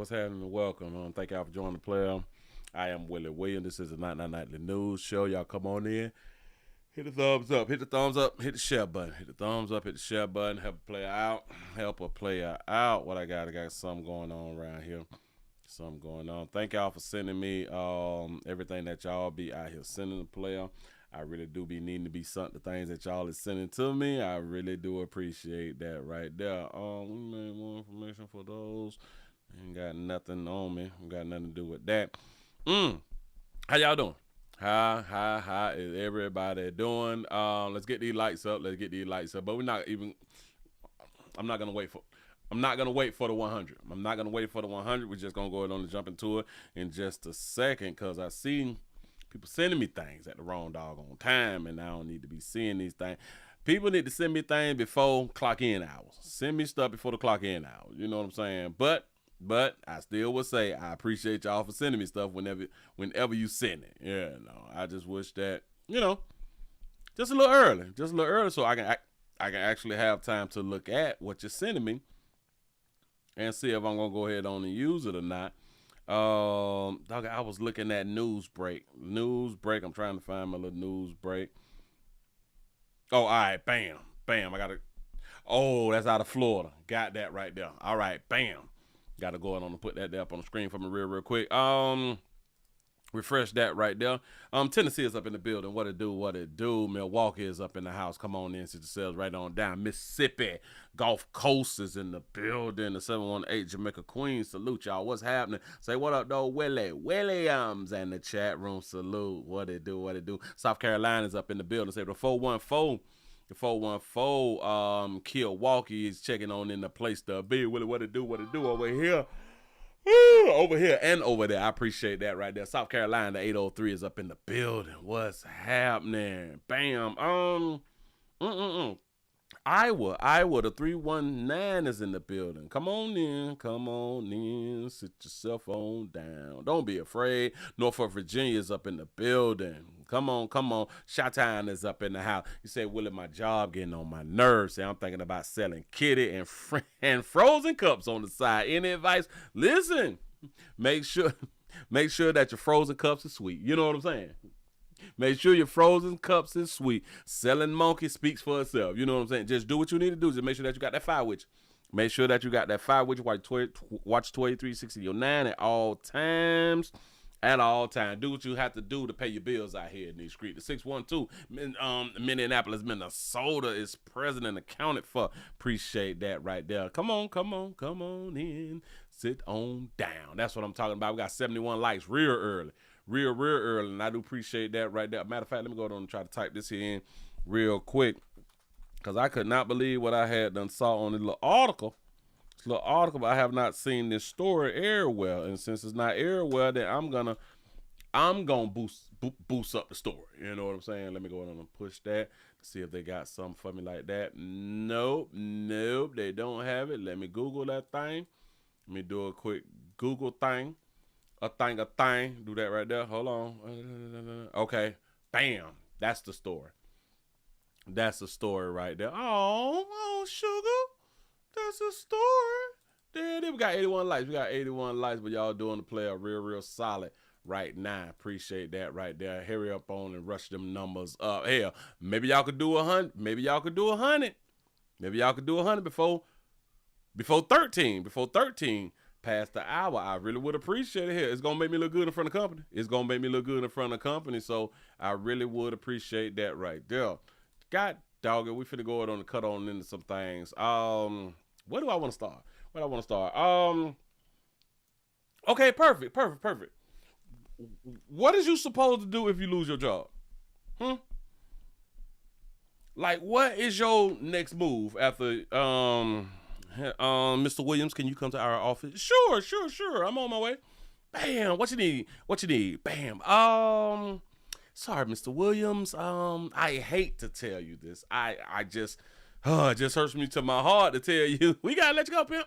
What's happening? Welcome. Thank y'all for joining the player. I am Willie Williams. This is the Night Nightly News Show. Y'all come on in. Hit the thumbs up. Hit the thumbs up. Hit the share button. Hit the thumbs up. Hit the share button. Help a player out. Help a player out. What I got something going on around here. Something going on. Thank y'all for sending me everything that y'all be out here sending the player. I really do be needing to be sent the things that y'all is sending to me. I really do appreciate that right there. We made more information for those. Ain't got nothing on me. Ain't got nothing to do with that. How y'all doing? How is everybody doing? Let's get these lights up. But we're not even. I'm not gonna wait for the 100. I'm not gonna wait for the 100. We're just gonna go ahead on and jump into it in just a second because I see people sending me things at the wrong doggone time, and I don't need to be seeing these things. People need to send me things before clock in hours. Send me stuff before the clock in hours. You know what I'm saying? But I still would say I appreciate y'all for sending me stuff whenever you send it. Yeah, no, I just wish that, just a little early so I can actually have time to look at what you're sending me and see if I'm gonna go ahead on and use it or not. Dog, I was looking at news break. I'm trying to find my little news break. Oh, all right, bam. I got it. Oh, that's out of Florida. Got that right there. All right, bam. Got to go on and put that there up on the screen for me real quick. Refresh that right there. Tennessee is up in the building. What it do? Milwaukee is up in the house. Come on in, sit yourselves right on down. Mississippi, Gulf Coast is in the building. The 718 Jamaica Queen, salute y'all. What's happening? Say what up, though, Willie Williams, and the chat room salute. What it do? South Carolina is up in the building. Say the 414. The 414 Milwaukee is checking on in the place to be. Willie, what it do over here? Woo, over here and over there. I appreciate that right there. South Carolina, the 803 is up in the building. What's happening? Bam. Iowa, the 319 is in the building. Come on in. Sit yourself on down. Don't be afraid. Norfolk, Virginia is up in the building. Come on. Shoutout is up in the house. You say, Willie, my job getting on my nerves. Say, I'm thinking about selling kitty and frozen cups on the side. Any advice? Listen, make sure that your frozen cups are sweet. You know what I'm saying? Make sure your frozen cups is sweet. Selling monkey speaks for itself. You know what I'm saying? Just do what you need to do. Just make sure that you got that fire with you. Make sure that you got that fire with you. Watch 236009 at all times. Do what you have to do to pay your bills out here in these streets. The 612 Minneapolis, Minnesota is present and accounted for. Appreciate that right there. Come on in. Sit on down. That's what I'm talking about. We got 71 likes real early. Real early, and I do appreciate that right there. Matter of fact, let me go on and try to type this here in real quick because I could not believe what I had done saw on the little article. But I have not seen this story air well, and since it's not air well, then I'm gonna boost up the story. You know what I'm saying? Let me go on and push that to see if they got something for me like that. Nope, they don't have it. Let me Google that thing. Let me do a quick Google thing. A thing. Do that right there. Hold on. Okay. Bam. That's the story. That's the story right there. Oh, sugar. That's the story. There, we got 81 likes. But y'all doing the play real solid right now. Appreciate that right there. Hurry up on and rush them numbers up. Hell, maybe y'all could do 100. Maybe y'all could do 100 before 13. Past the hour. I really would appreciate it here. It's going to make me look good in front of company. So I really would appreciate that right there. God dog it. We finna go on and cut on into some things. Where do I want to start? Okay, perfect. What is you supposed to do if you lose your job? Like, what is your next move after, Mr. Williams, can you come to our office? Sure. I'm on my way. Bam. What you need? Bam. Sorry, Mr. Williams. I hate to tell you this. It just hurts me to my heart to tell you. We gotta let you go, pimp.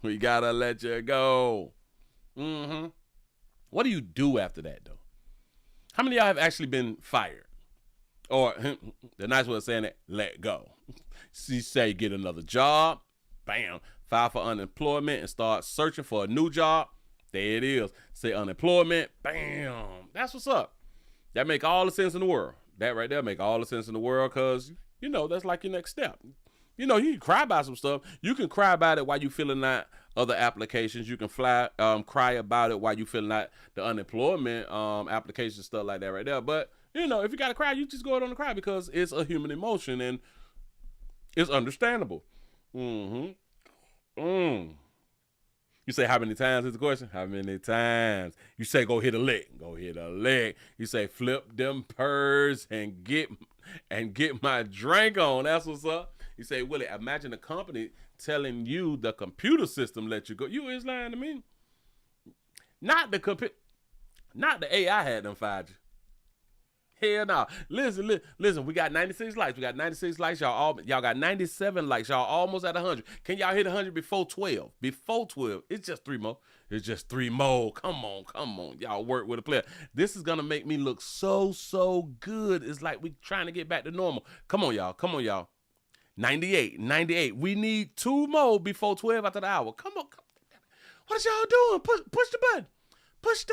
We gotta let you go. What do you do after that, though? How many of y'all have actually been fired? Or the nice way of saying it, let go. You say get another job. Bam, file for unemployment and start searching for a new job. There it is. Say unemployment. Bam. That's what's up. That make all the sense in the world. That right there make all the sense in the world because, you know, that's like your next step. You know, you can cry about some stuff. You can cry about it while you filling out other applications. You can cry about it while you filling out the unemployment application, stuff like that right there. But, you know, if you got to cry, you just go ahead on and cry because it's a human emotion and it's understandable. You say how many times is the question? How many times? You say go hit a lick. Go hit a lick. You say flip them purrs and get my drink on. That's what's up. You say, Willie, imagine a company telling you the computer system let you go. You is lying to me. Not the AI had them fired you. Hell no. Listen, we got 96 likes. We got 96 likes. Y'all got 97 likes. Y'all almost at 100. Can y'all hit 100 before 12? Before 12. It's just 3 more. It's just 3 more. Come on. Y'all work with a player. This is going to make me look so good. It's like we trying to get back to normal. Come on, y'all. 98. We need 2 more before 12 after the hour. Come on. What is y'all doing? Push the button. Push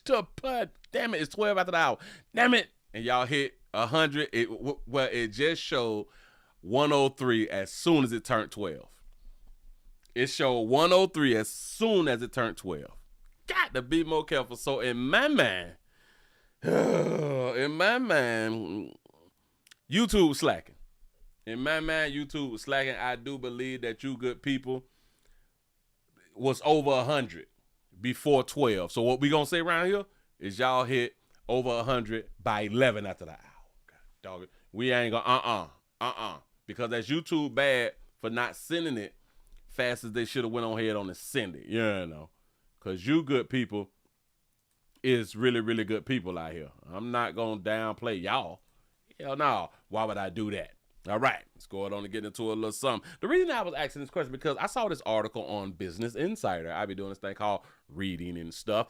the button. Damn it, it's 12 after the hour. Damn it. And y'all hit 100. It just showed 103 as soon as it turned 12. It showed 103 as soon as it turned 12. Got to be more careful. So in my mind, YouTube slacking. I do believe that you good people was over 100 before 12. So what we gonna say around here is y'all hit over 100 by 11 after the hour. God, dog it. We ain't gonna because that's YouTube bad for not sending it fast as they should have went on ahead on and send it. You know, because you good people is really good people out here. I'm not gonna downplay y'all. Hell no. Why would I do that? All right, let's go on and get into a little something. The reason I was asking this question because I saw this article on Business Insider. I be doing this thing called reading and stuff.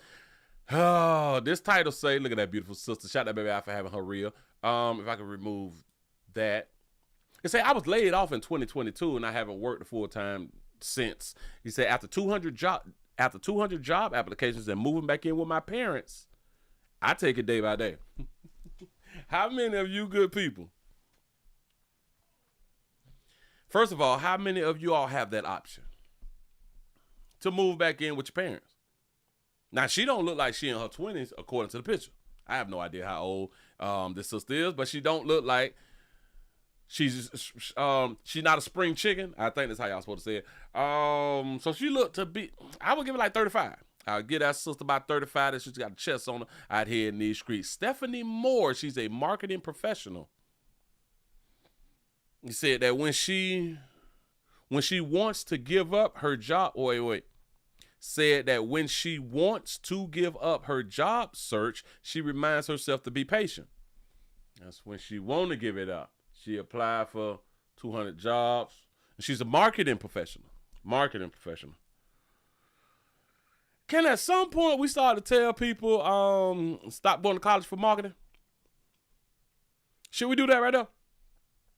Oh, this title say, look at that beautiful sister. Shout out baby out for having her reel. If I could remove that. It say I was laid off in 2022 and I haven't worked full time since. He said after 200 job applications and moving back in with my parents, I take it day by day. How many of you good people? First of all, how many of you all have that option to move back in with your parents? Now, she don't look like she in her 20s, according to the picture. I have no idea how old this sister is, but she don't look like she's not a spring chicken. I think that's how y'all supposed to say it. So she looked to be, I would give her like 35. I would give that sister about 35. That she's got a chest on her out here in these streets. Stephanie Moore, she's a marketing professional. He said that when she wants to give up her job, said that when she wants to give up her job search, she reminds herself to be patient. That's when she want to give it up. She applied for 200 jobs. She's a marketing professional. Can at some point we start to tell people stop going to college for marketing? Should we do that right now?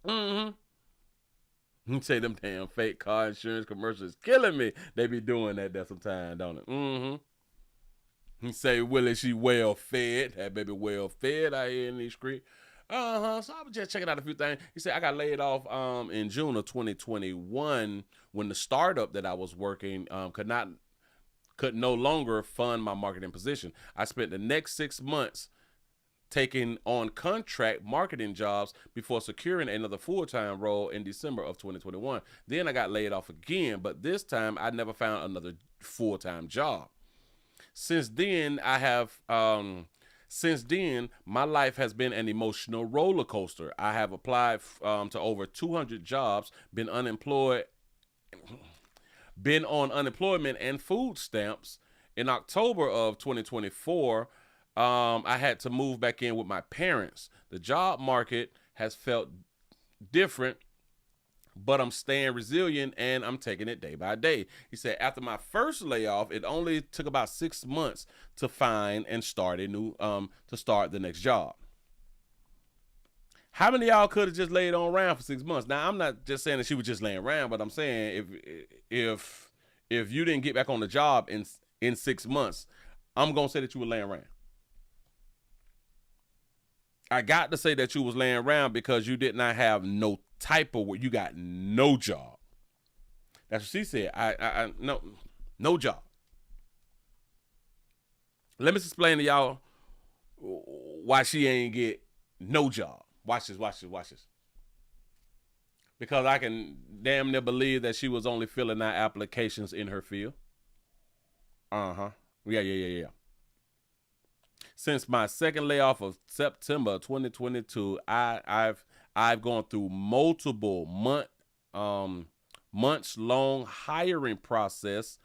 You say them damn fake car insurance commercials killing me. They be doing that sometimes, don't it? You say, Willie, she well fed. That baby well fed out here in these streets. So I was just checking out a few things. He said I got laid off in June of 2021 when the startup that I was working could no longer fund my marketing position. I spent the next 6 months taking on contract marketing jobs before securing another full-time role in December of 2021. Then I got laid off again, but this time I never found another full-time job. Since then, my life has been an emotional roller coaster. I have applied to over 200 jobs, been on unemployment and food stamps. In October of 2024, I had to move back in with my parents. The job market has felt different, but I'm staying resilient and I'm taking it day by day. He said, after my first layoff, it only took about 6 months to find and start the next job. How many of y'all could have just laid on around for 6 months? Now, I'm not just saying that she was just laying around, but I'm saying if you didn't get back on the job in 6 months, I'm gonna say that you were laying around. I got to say that you was laying around because you did not have no type of work. You got no job. That's what she said. I no job. Let me explain to y'all why she ain't get no job. Watch this. Because I can damn near believe that she was only filling out applications in her field. Yeah. Since my second layoff of September 2022, I've gone through multiple months long hiring process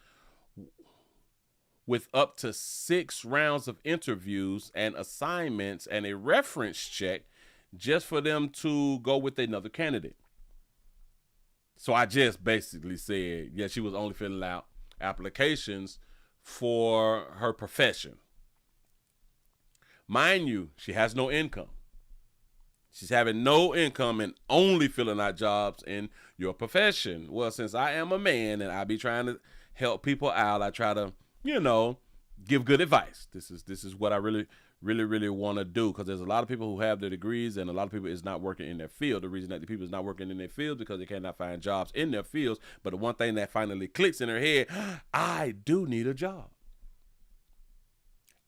with up to 6 rounds of interviews and assignments and a reference check just for them to go with another candidate. So I just basically said, yeah, she was only filling out applications for her profession. Mind you, she has no income. She's having no income and only filling out jobs in your profession. Well, since I am a man and I be trying to help people out, I try to, give good advice. This is what I really want to do, because there's a lot of people who have their degrees and a lot of people is not working in their field. The reason that the people is not working in their field because they cannot find jobs in their fields. But the one thing that finally clicks in their head, I do need a job.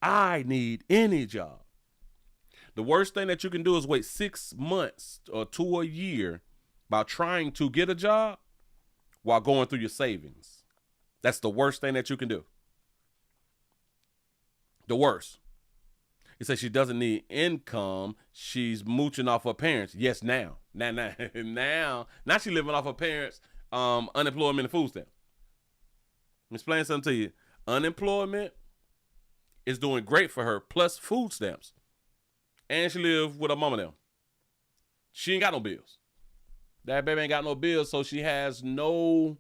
I need any job. The worst thing that you can do is wait 6 months or to a year by trying to get a job while going through your savings. That's the worst thing that you can do. The worst. He says she doesn't need income. She's mooching off her parents. Yes, now she living off her parents' unemployment and food stamps. Let me explain something to you. Unemployment is doing great for her, plus food stamps. And she live with her mama now. She ain't got no bills. That baby ain't got no bills, so she has no,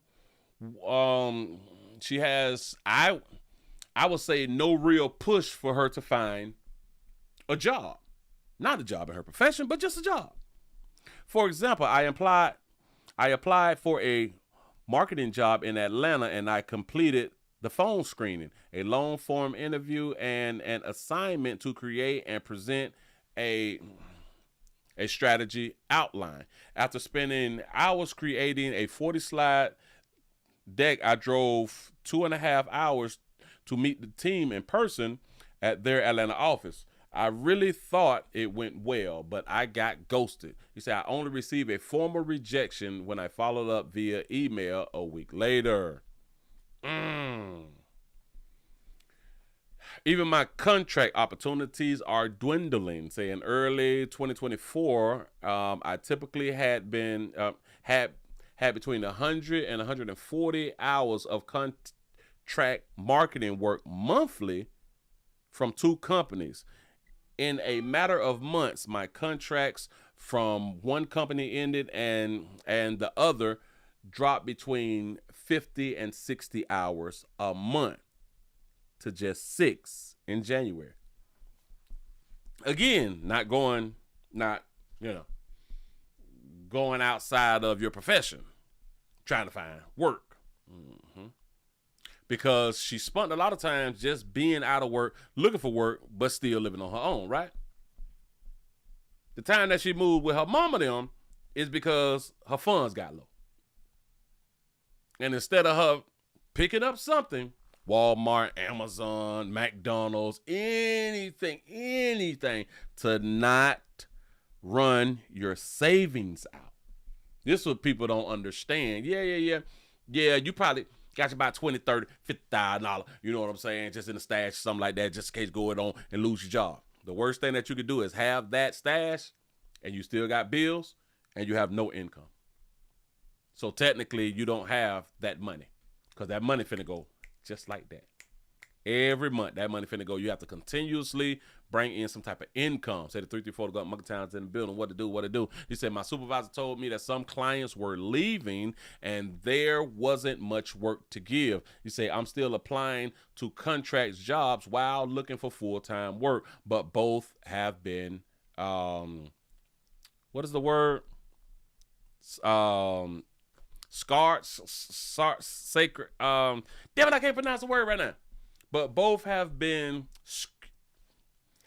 I would say no real push for her to find a job. Not a job in her profession, but just a job. For example, I applied for a marketing job in Atlanta and I completed the phone screening, a long form interview, and an assignment to create and present a strategy outline. After spending hours creating a 40-slide deck, I drove 2.5 hours to meet the team in person at their Atlanta office. I really thought it went well, but I got ghosted. He said, I only received a formal rejection when I followed up via email a week later. Even my contract opportunities are dwindling. Say in early 2024, I typically had between 100 and 140 hours of contract marketing work monthly from 2 companies. In a matter of months, my contracts from one company ended and the other dropped between 50 and 60 hours a month to just 6 in January. Again, not going outside of your profession, trying to find work. Because she spent a lot of times just being out of work, looking for work, but still living on her own, right? The time that she moved with her mama them is because her funds got low. And instead of her picking up something, Walmart, Amazon, McDonald's, anything to not run your savings out. This is what people don't understand. Yeah, you probably got you about $20, $30, $50,000, you know what I'm saying, just in a stash, something like that, just in case go it on and lose your job. The worst thing that you could do is have that stash and you still got bills and you have no income. So technically you don't have that money, because that money finna go just like that. Every month that money finna go. You have to continuously bring in some type of income. Say the 334 got Monkey Towns in the building. What to do? He said, my supervisor told me that some clients were leaving and there wasn't much work to give. He said, I'm still applying to contract jobs while looking for full-time work, but both have been, what is the word? Scarred, sacred. Damn it, I can't pronounce the word right now. But both have been,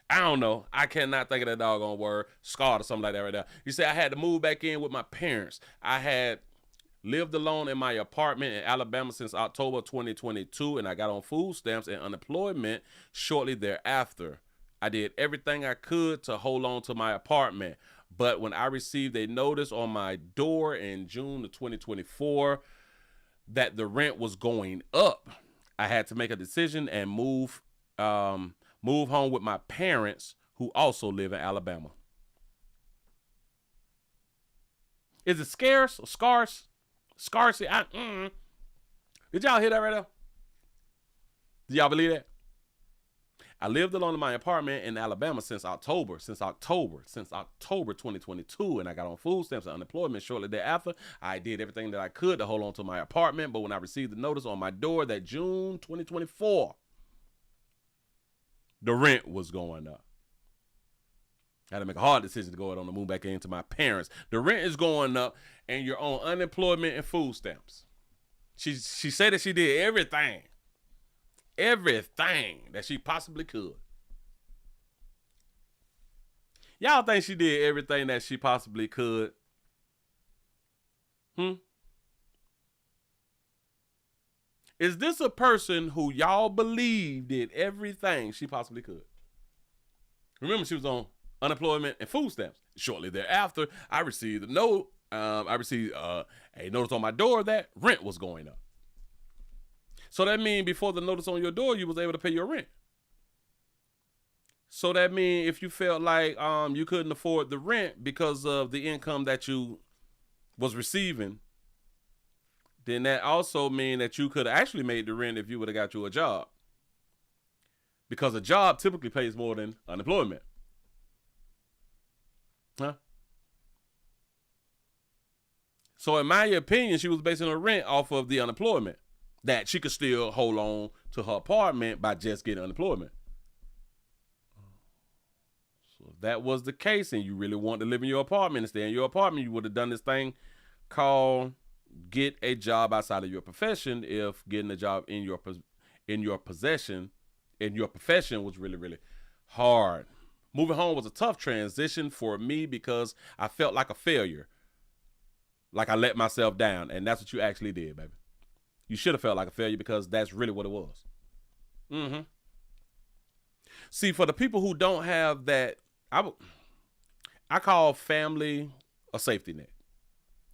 I don't know. I cannot think of that doggone word. Scarred or something like that right now. You say I had to move back in with my parents. I had lived alone in my apartment in Alabama since October 2022, and I got on food stamps and unemployment shortly thereafter. I did everything I could to hold on to my apartment, but when I received a notice on my door in June of 2024 that the rent was going up, I had to make a decision and move home with my parents, who also live in Alabama. Is it scarce or scarce? Scarcity. Did y'all hear that right now? Did y'all believe that? I lived alone in my apartment in Alabama since October 2022, and I got on food stamps and unemployment shortly thereafter. I did everything that I could to hold on to my apartment, but when I received the notice on my door that June 2024, the rent was going up. I had to make a hard decision to go ahead on the move back into my parents. The rent is going up, and you're on unemployment and food stamps. She said that she did everything that she possibly could. Y'all think she did everything that she possibly could? Is this a person who y'all believe did everything she possibly could? Remember, she was on unemployment and food stamps. Shortly thereafter, I received a note. A notice on my door that rent was going up. So that means before the notice on your door, you was able to pay your rent. So that means if you felt like you couldn't afford the rent because of the income that you was receiving, then that also means that you could have actually made the rent if you would have got you a job. Because a job typically pays more than unemployment. Huh? So in my opinion, she was basing her rent off of the unemployment, that she could still hold on to her apartment by just getting unemployment. So if that was the case and you really want to live in your apartment and stay in your apartment, you would have done this thing called get a job outside of your profession if getting a job in your profession was really, really hard. Moving home was a tough transition for me because I felt like a failure. Like I let myself down. And that's what you actually did, baby. You should have felt like a failure because that's really what it was. See, for the people who don't have that, I call family a safety net.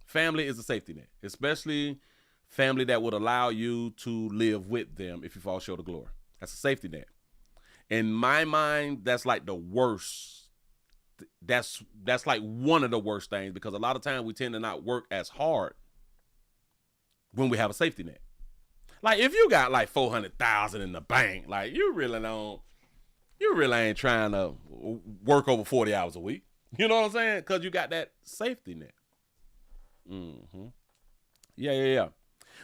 Family is a safety net, especially family that would allow you to live with them if you fall short of glory. That's a safety net. In my mind, that's like the worst. That's like one of the worst things, because a lot of times we tend to not work as hard when we have a safety net. Like if you got like $400,000 in the bank, like you really ain't trying to work over 40 hours a week. You know what I'm saying? Because you got that safety net. Yeah.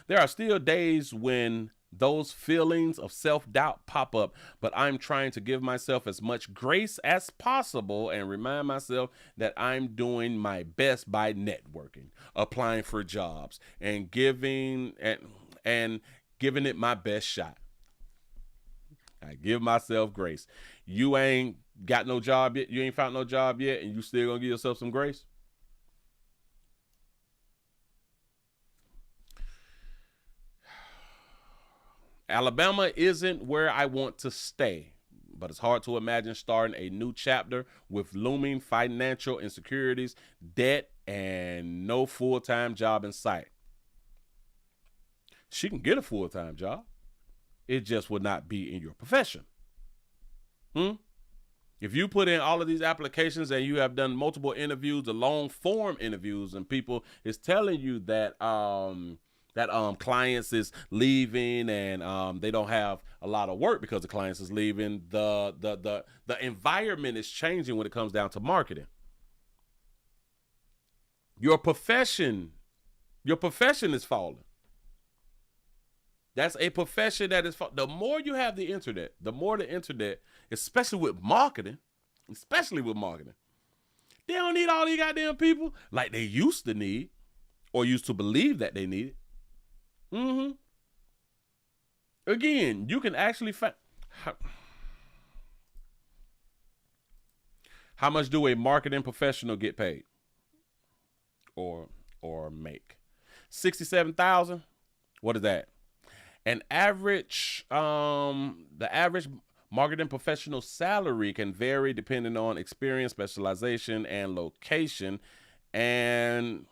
There are still days when those feelings of self-doubt pop up, but I'm trying to give myself as much grace as possible and remind myself that I'm doing my best by networking, applying for jobs, and giving it my best shot. I give myself grace. You ain't got no job yet. You ain't found no job yet, and you still gonna give yourself some grace? Alabama isn't where I want to stay, but it's hard to imagine starting a new chapter with looming financial insecurities, debt, and no full-time job in sight. She can get a full-time job. It just would not be in your profession. If you put in all of these applications and you have done multiple interviews, the long-form interviews, and people is telling you that clients is leaving and they don't have a lot of work because the clients is leaving, the environment is changing when it comes down to marketing. Your profession is falling. That's a profession that is falling. The more you have the internet, especially with marketing, They don't need all these goddamn people like they used to need or used to believe that they needed. Again, you can actually find... How much do a marketing professional get paid? Or make? $67,000. What is that? The average marketing professional salary can vary depending on experience, specialization, and location. And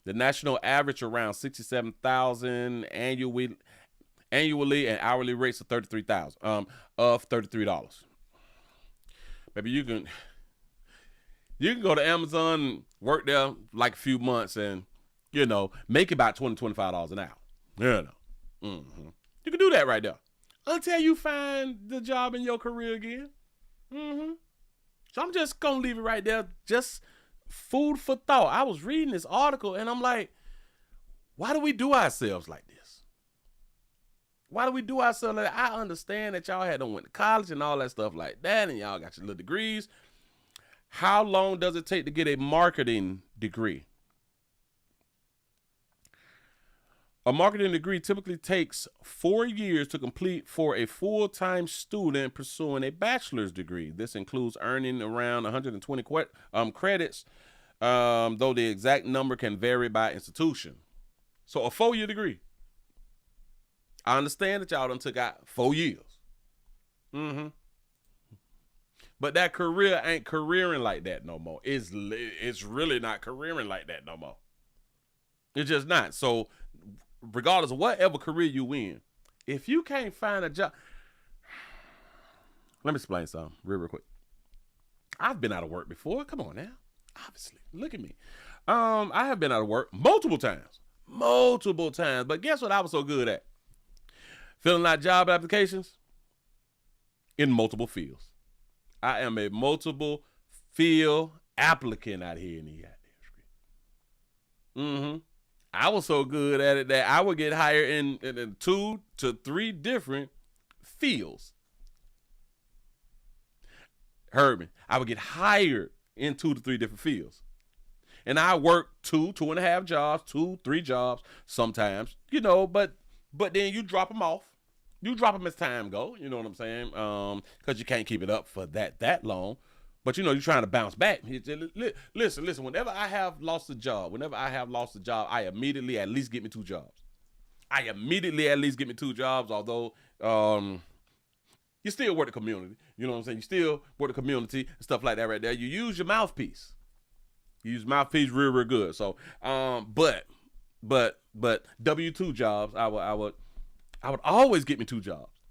the national average around $67,000 annually, and hourly rates of $33,000. Of $33. Maybe you can go to Amazon and work there like a few months and, make about $20, $25 an hour. You can do that right there until you find the job in your career again. So I'm just going to leave it right there. Just food for thought. I was reading this article and I'm like, why do we do ourselves like this? Why do we do ourselves like that? I understand that y'all had went to college and all that stuff like that, and y'all got your little degrees. How long does it take to get a marketing degree? A marketing degree typically takes 4 years to complete for a full-time student pursuing a bachelor's degree. This includes earning around 120 credits, though the exact number can vary by institution. So a 4-year degree. I understand that y'all done took out 4 years. But that career ain't careering like that no more. It's really not careering like that no more. It's just not. So regardless of whatever career you in, if you can't find a job, let me explain something real quick. I've been out of work before. Come on now. Obviously, look at me. I have been out of work multiple times. But guess what I was so good at? Filling out job applications in multiple fields. I am a multiple field applicant out here in the goddamn street. I was so good at it that I would get hired in 2 to 3 different fields. Heard me. I would get hired in 2 to 3 different fields. And I worked 2.5 jobs, 2, 3 jobs sometimes, but then you drop them off. You drop them as time go, you know what I'm saying? Because you can't keep it up for that long. But, you're trying to bounce back. Listen, whenever I have lost a job, I immediately at least get me 2 jobs. Although you still work the community. You know what I'm saying? You still work the community and stuff like that right there. You use your mouthpiece. Real, real good. So, but W-2 jobs, I would always get me 2 jobs,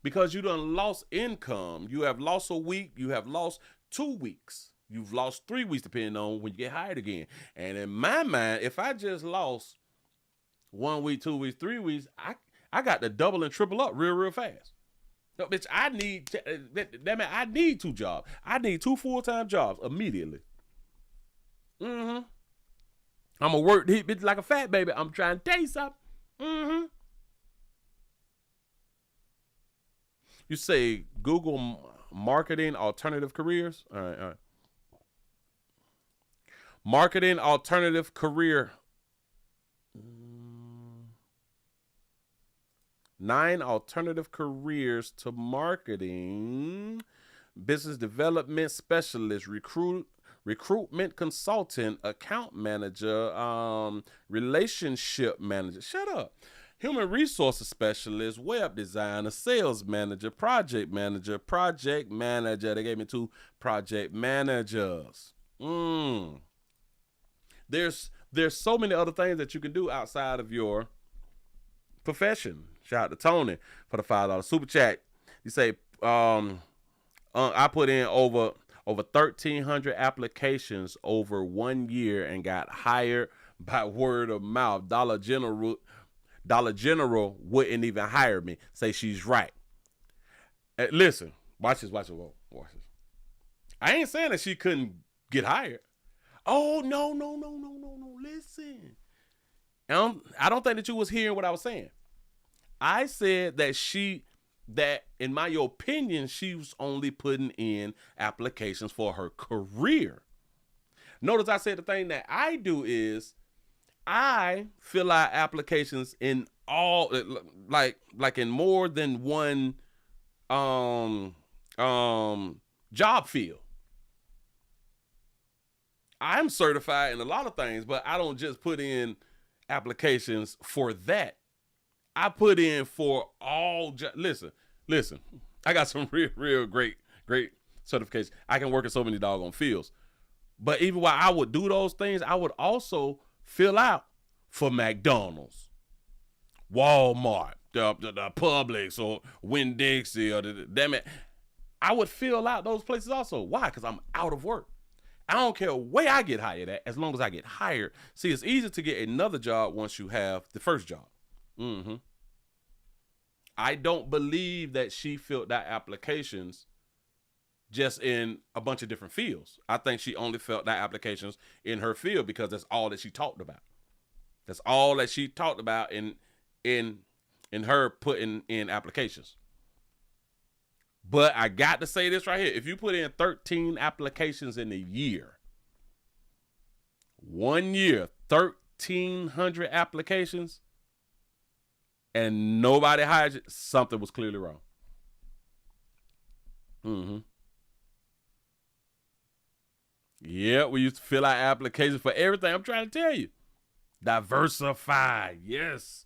because you done lost income. You have lost a week. You have lost 2 weeks. You've lost 3 weeks, depending on when you get hired again. And in my mind, if I just lost 1 week, 2 weeks, 3 weeks, I got to double and triple up real, real fast. No, bitch, I need 2 jobs. I need 2 full-time jobs immediately. I'm gonna work this bitch like a fat baby. I'm trying to tell you something. You say Google marketing alternative careers. All right. Marketing alternative career. 9 alternative careers to marketing. Business development specialist, recruitment consultant, account manager, relationship manager. Shut up. Human resources specialist, web designer, sales manager, project manager. They gave me 2 project managers. There's so many other things that you can do outside of your profession. Shout out to Tony for the $5 super chat. You say, I put in over 1,300 applications over 1 year and got hired by word of mouth. Dollar General wouldn't even hire me. Say she's right. Listen, watch this. I ain't saying that she couldn't get hired. Oh, no. Listen. I don't think that you was hearing what I was saying. I said that in my opinion, she was only putting in applications for her career. Notice I said the thing that I do is I fill out applications in all like in more than one job field. I'm certified in a lot of things, but I don't just put in applications for that. I put in for all. Listen. I got some real great certifications. I can work in so many doggone fields. But even while I would do those things, I would also fill out for McDonald's, Walmart, the Publix, or Winn-Dixie, or damn it. I would fill out those places also. Why? Because I'm out of work. I don't care where I get hired at, as long as I get hired. See, it's easy to get another job once you have the first job. I don't believe that she filled out applications just in a bunch of different fields. I think she only filled out applications in her field because that's all that she talked about. That's all that she talked about in her putting in applications. But I got to say this right here. If you put in 13 applications in a year, 1 year, 1,300 applications, and nobody hired you, something was clearly wrong. Yeah, we used to fill out applications for everything. I'm trying to tell you. Diversify, yes.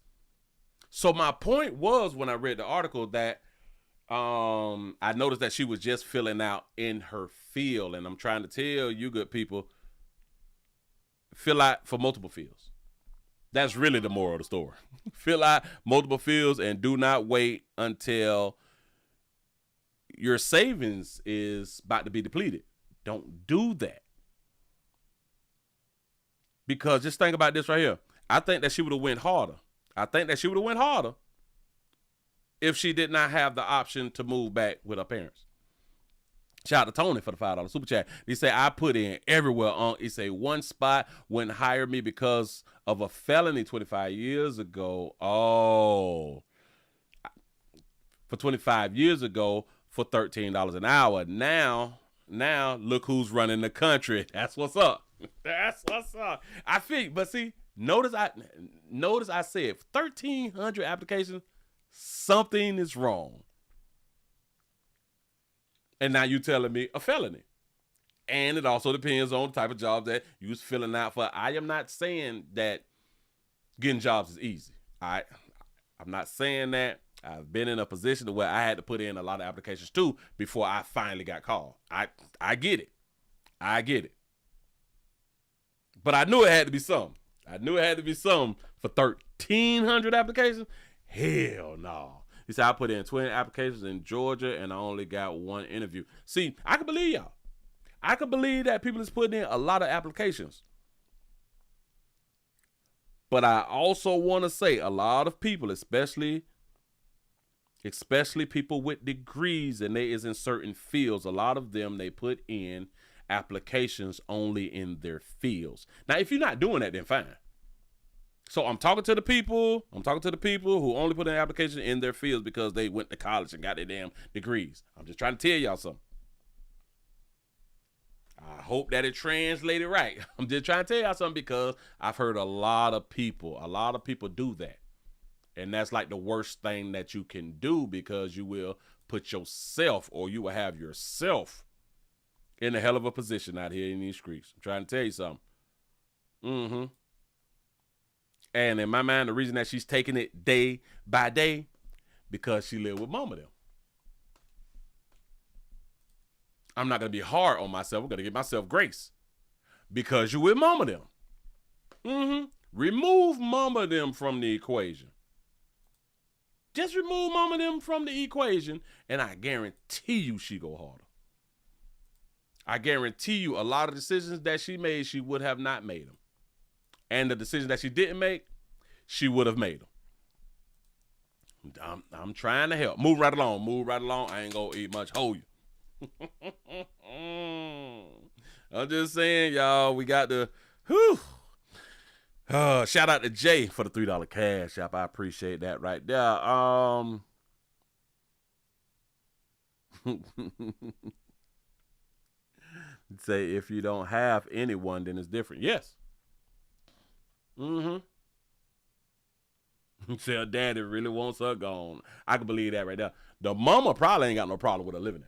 So my point was, when I read the article, that I noticed that she was just filling out in her field. And I'm trying to tell you good people, fill out for multiple fields. That's really the moral of the story. Fill out multiple fields and do not wait until your savings is about to be depleted. Don't do that. Because just think about this right here. I think that she would have went harder. If she did not have the option to move back with her parents. Shout out to Tony for the $5 super chat. He say, I put in everywhere. He say, one spot wouldn't hire me because of a felony 25 years ago. Oh. For 25 years ago, for $13 an hour. Now, look who's running the country. That's what's up. I think, but see, notice I said 1,300 applications. Something is wrong. And now you telling me a felony. And it also depends on the type of job that you was filling out for. I am not saying that getting jobs is easy. I'm not saying that. I've been in a position where I had to put in a lot of applications too before I finally got called. I get it. But I knew it had to be some. For 1,300 applications. Hell no. He said, I put in 20 applications in Georgia and I only got one interview. See, I can believe y'all. I can believe that people is putting in a lot of applications. But I also want to say a lot of people, especially people with degrees and they is in certain fields, a lot of them, they put in applications only in their fields. Now, if you're not doing that, then fine. So I'm talking to the people who only put in applications in their fields because they went to college and got their damn degrees. I'm just trying to tell y'all something. I hope that it translated right. I'm just trying to tell y'all something because I've heard a lot of people do that. And that's like the worst thing that you can do because you will put yourself or you will have yourself in a hell of a position out here in these streets. I'm trying to tell you something. And in my mind, the reason that she's taking it day by day, because she lived with mama them. I'm not going to be hard on myself. I'm going to give myself grace. Because you with mama them. Remove mama them from the equation. Just remove mama them from the equation, and I guarantee you she go harder. I guarantee you a lot of decisions that she made, she would have not made them. And the decision that she didn't make, she would have made them. I'm trying to help. Move right along. I ain't gonna eat much. Hold you. I'm just saying, y'all, we got the shout out to Jay for the $3 cash app. I appreciate that right there. Say if you don't have anyone, then it's different. Yes. Say her daddy really wants her gone. I can believe that right there. The mama probably ain't got no problem with her living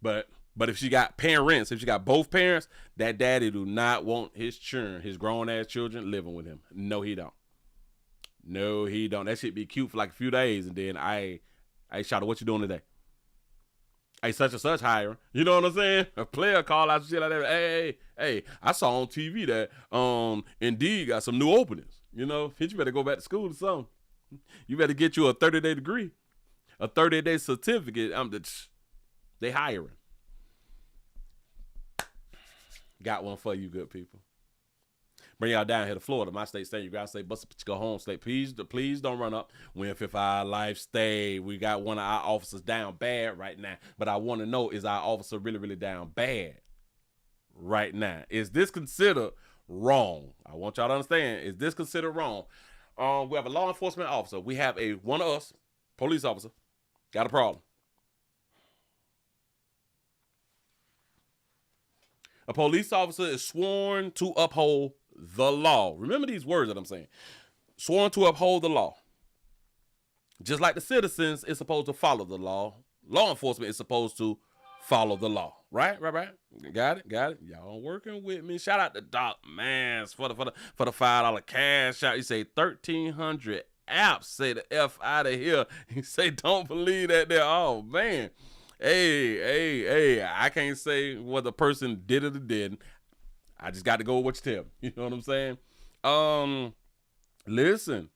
there. But if she got parents, if she got both parents, that daddy do not want his children, his grown ass children, living with him. No, he don't. No, he don't. That shit be cute for like a few days, and then I shout, what you doing today? Hey, such and such hiring. You know what I'm saying? A player call out shit like that. Hey, I saw on TV that Indeed got some new openings. You know, you better go back to school or something. You better get you a 30-day degree, a 30-day certificate. They hiring. Got one for you, good people. Bring y'all down here to Florida, my state. You gotta say, bust go home state. Please don't run up. Win Fifth Our Life Stay. We got one of our officers down bad right now. But I want to know, is our officer really, really down bad right now? Is this considered wrong? I want y'all to understand. Is this considered wrong? We have a law enforcement officer. We have one of us, police officer, got a problem. A police officer is sworn to uphold the law. Remember these words that I'm saying. Sworn to uphold the law. Just like the citizens is supposed to follow the law, law enforcement is supposed to follow the law. Right? Got it. Y'all working with me. Shout out to Doc Mans for the $5 cash out. You say 1,300 apps. Say the F out of here. You say don't believe that there. Oh man. Hey, I can't say what the person did or didn't. I just got to go with what you tell me. You know what I'm saying? Listen.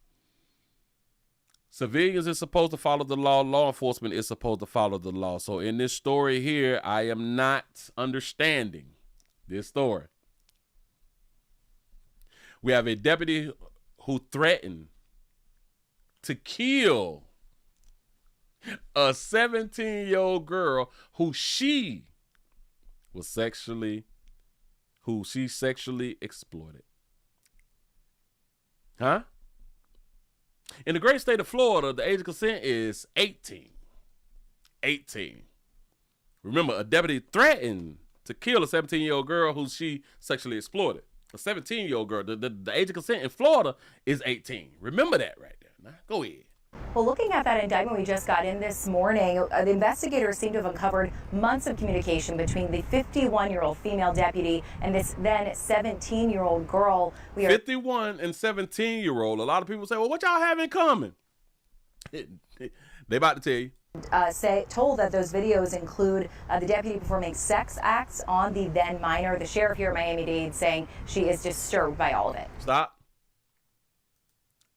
Civilians is supposed to follow the law. Law enforcement is supposed to follow the law. So in this story here, I am not understanding this story. We have a deputy who threatened to kill a 17-year-old girl who she sexually exploited. Huh? In the great state of Florida, the age of consent is 18. 18. Remember, a deputy threatened to kill a 17-year-old girl who she sexually exploited. A 17-year-old girl. The age of consent in Florida is 18. Remember that right there. Now, go ahead. Well, looking at that indictment we just got in this morning, the investigators seem to have uncovered months of communication between the 51-year-old female deputy and this then 17-year-old girl. 51 and 17-year-old. A lot of people say, well, what y'all have in common? They about to tell you. Told that those videos include the deputy performing sex acts on the then minor. The sheriff here at Miami-Dade saying she is disturbed by all of it. Stop.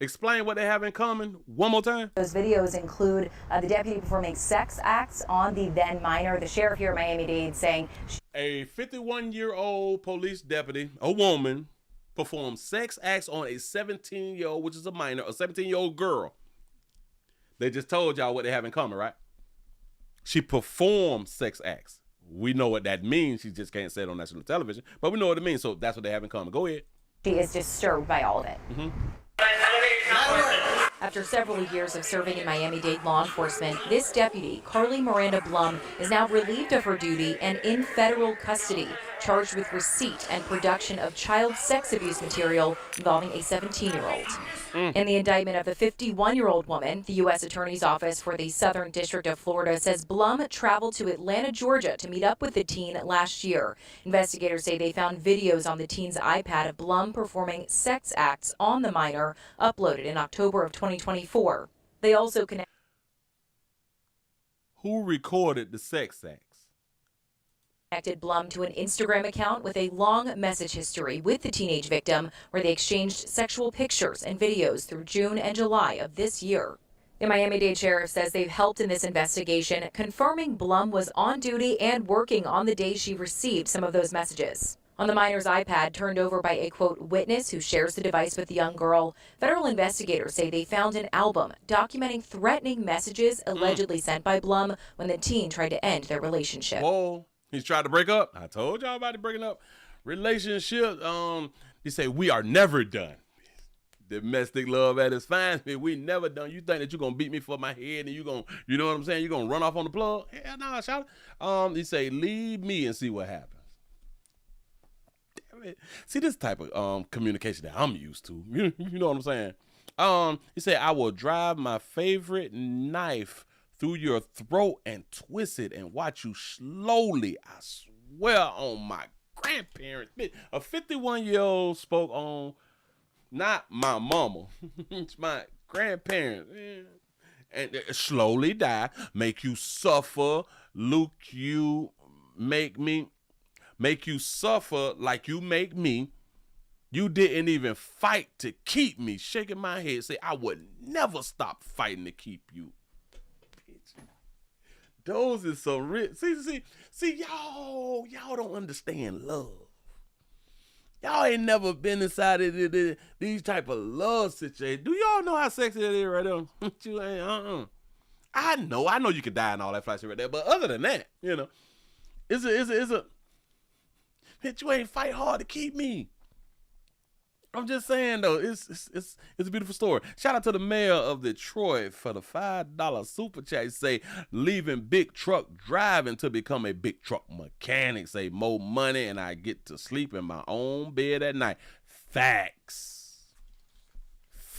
Explain what they have in common one more time. Those videos include the deputy performing sex acts on the then minor. The sheriff here at Miami-Dade saying a 51-year-old police deputy, a woman, performed sex acts on a 17-year-old, which is a minor, a 17-year-old girl. They just told y'all what they have in common, right? She performed sex acts. We know what that means. She just can't say it on national television, but we know what it means. So that's what they have in common. Go ahead. She is disturbed by all of it. Mm-hmm. After several years of serving in Miami-Dade law enforcement, this deputy, Carly Miranda Blum, is now relieved of her duty and in federal custody, charged with receipt and production of child sex abuse material involving a 17-year-old. In the indictment of the 51-year-old woman, the U.S. Attorney's Office for the Southern District of Florida says Blum traveled to Atlanta, Georgia to meet up with the teen last year. Investigators say they found videos on the teen's iPad of Blum performing sex acts on the minor, uploaded in October of 2024. They also connect. Who recorded the sex acts? Connected Blum to an Instagram account with a long message history with the teenage victim where they exchanged sexual pictures and videos through June and July of this year. The Miami-Dade sheriff says they've helped in this investigation, confirming Blum was on duty and working on the day she received some of those messages. On the minor's iPad, turned over by a, quote, witness who shares the device with the young girl, federal investigators say they found an album documenting threatening messages allegedly sent by Blum when the teen tried to end their relationship. Whoa. He's tried to break up. I told y'all about it breaking up. Relationship. He say we are never done. Domestic love at its finest. We never done. You think that you're gonna beat me for my head and you know what I'm saying? You're gonna run off on the plug? Hell no, shout. He say leave me and see what happens. See, this type of communication that I'm used to. You know what I'm saying? He said, I will drive my favorite knife through your throat and twist it and watch you slowly. I swear on my grandparents. A 51-year-old spoke on, not my mama, it's my grandparents. And slowly die, make you suffer, Luke, you make you suffer like you make me. You didn't even fight to keep me. Shaking my head, say, I would never stop fighting to keep you. Those is some rich. See, y'all don't understand love. Y'all ain't never been inside of these type of love situations. Do y'all know how sexy that is right there? You ain't, I know you could die and all that fly shit right there, but other than that, you know, it's a bitch, you ain't fight hard to keep me. I'm just saying though, it's a beautiful story. Shout out to the mayor of Detroit for the $5 super chat. Say, leaving big truck driving to become a big truck mechanic. Say, more money and I get to sleep in my own bed at night. Facts.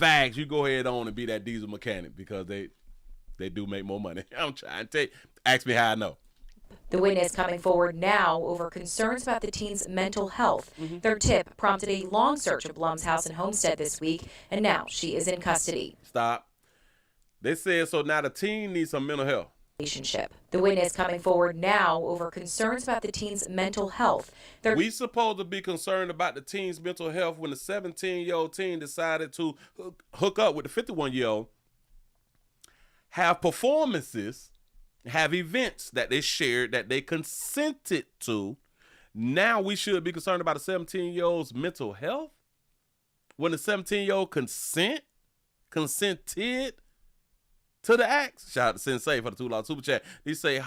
You go ahead on and be that diesel mechanic because they do make more money. I'm trying to tell you. Ask me how I know. The witness coming forward now over concerns about the teen's mental health. Their tip prompted a long search of Blum's house and homestead this week, and now she is in custody. Stop. They said so now the teen needs some mental health. Relationship. The witness coming forward now over concerns about the teen's mental health. We supposed to be concerned about the teen's mental health when the 17-year-old teen decided to hook up with the 51-year-old, have performances, have events that they shared, that they consented to. Now we should be concerned about a 17-year-old's mental health? When the 17-year-old consented to the acts? Shout out to Sensei for the $2 super chat. He say,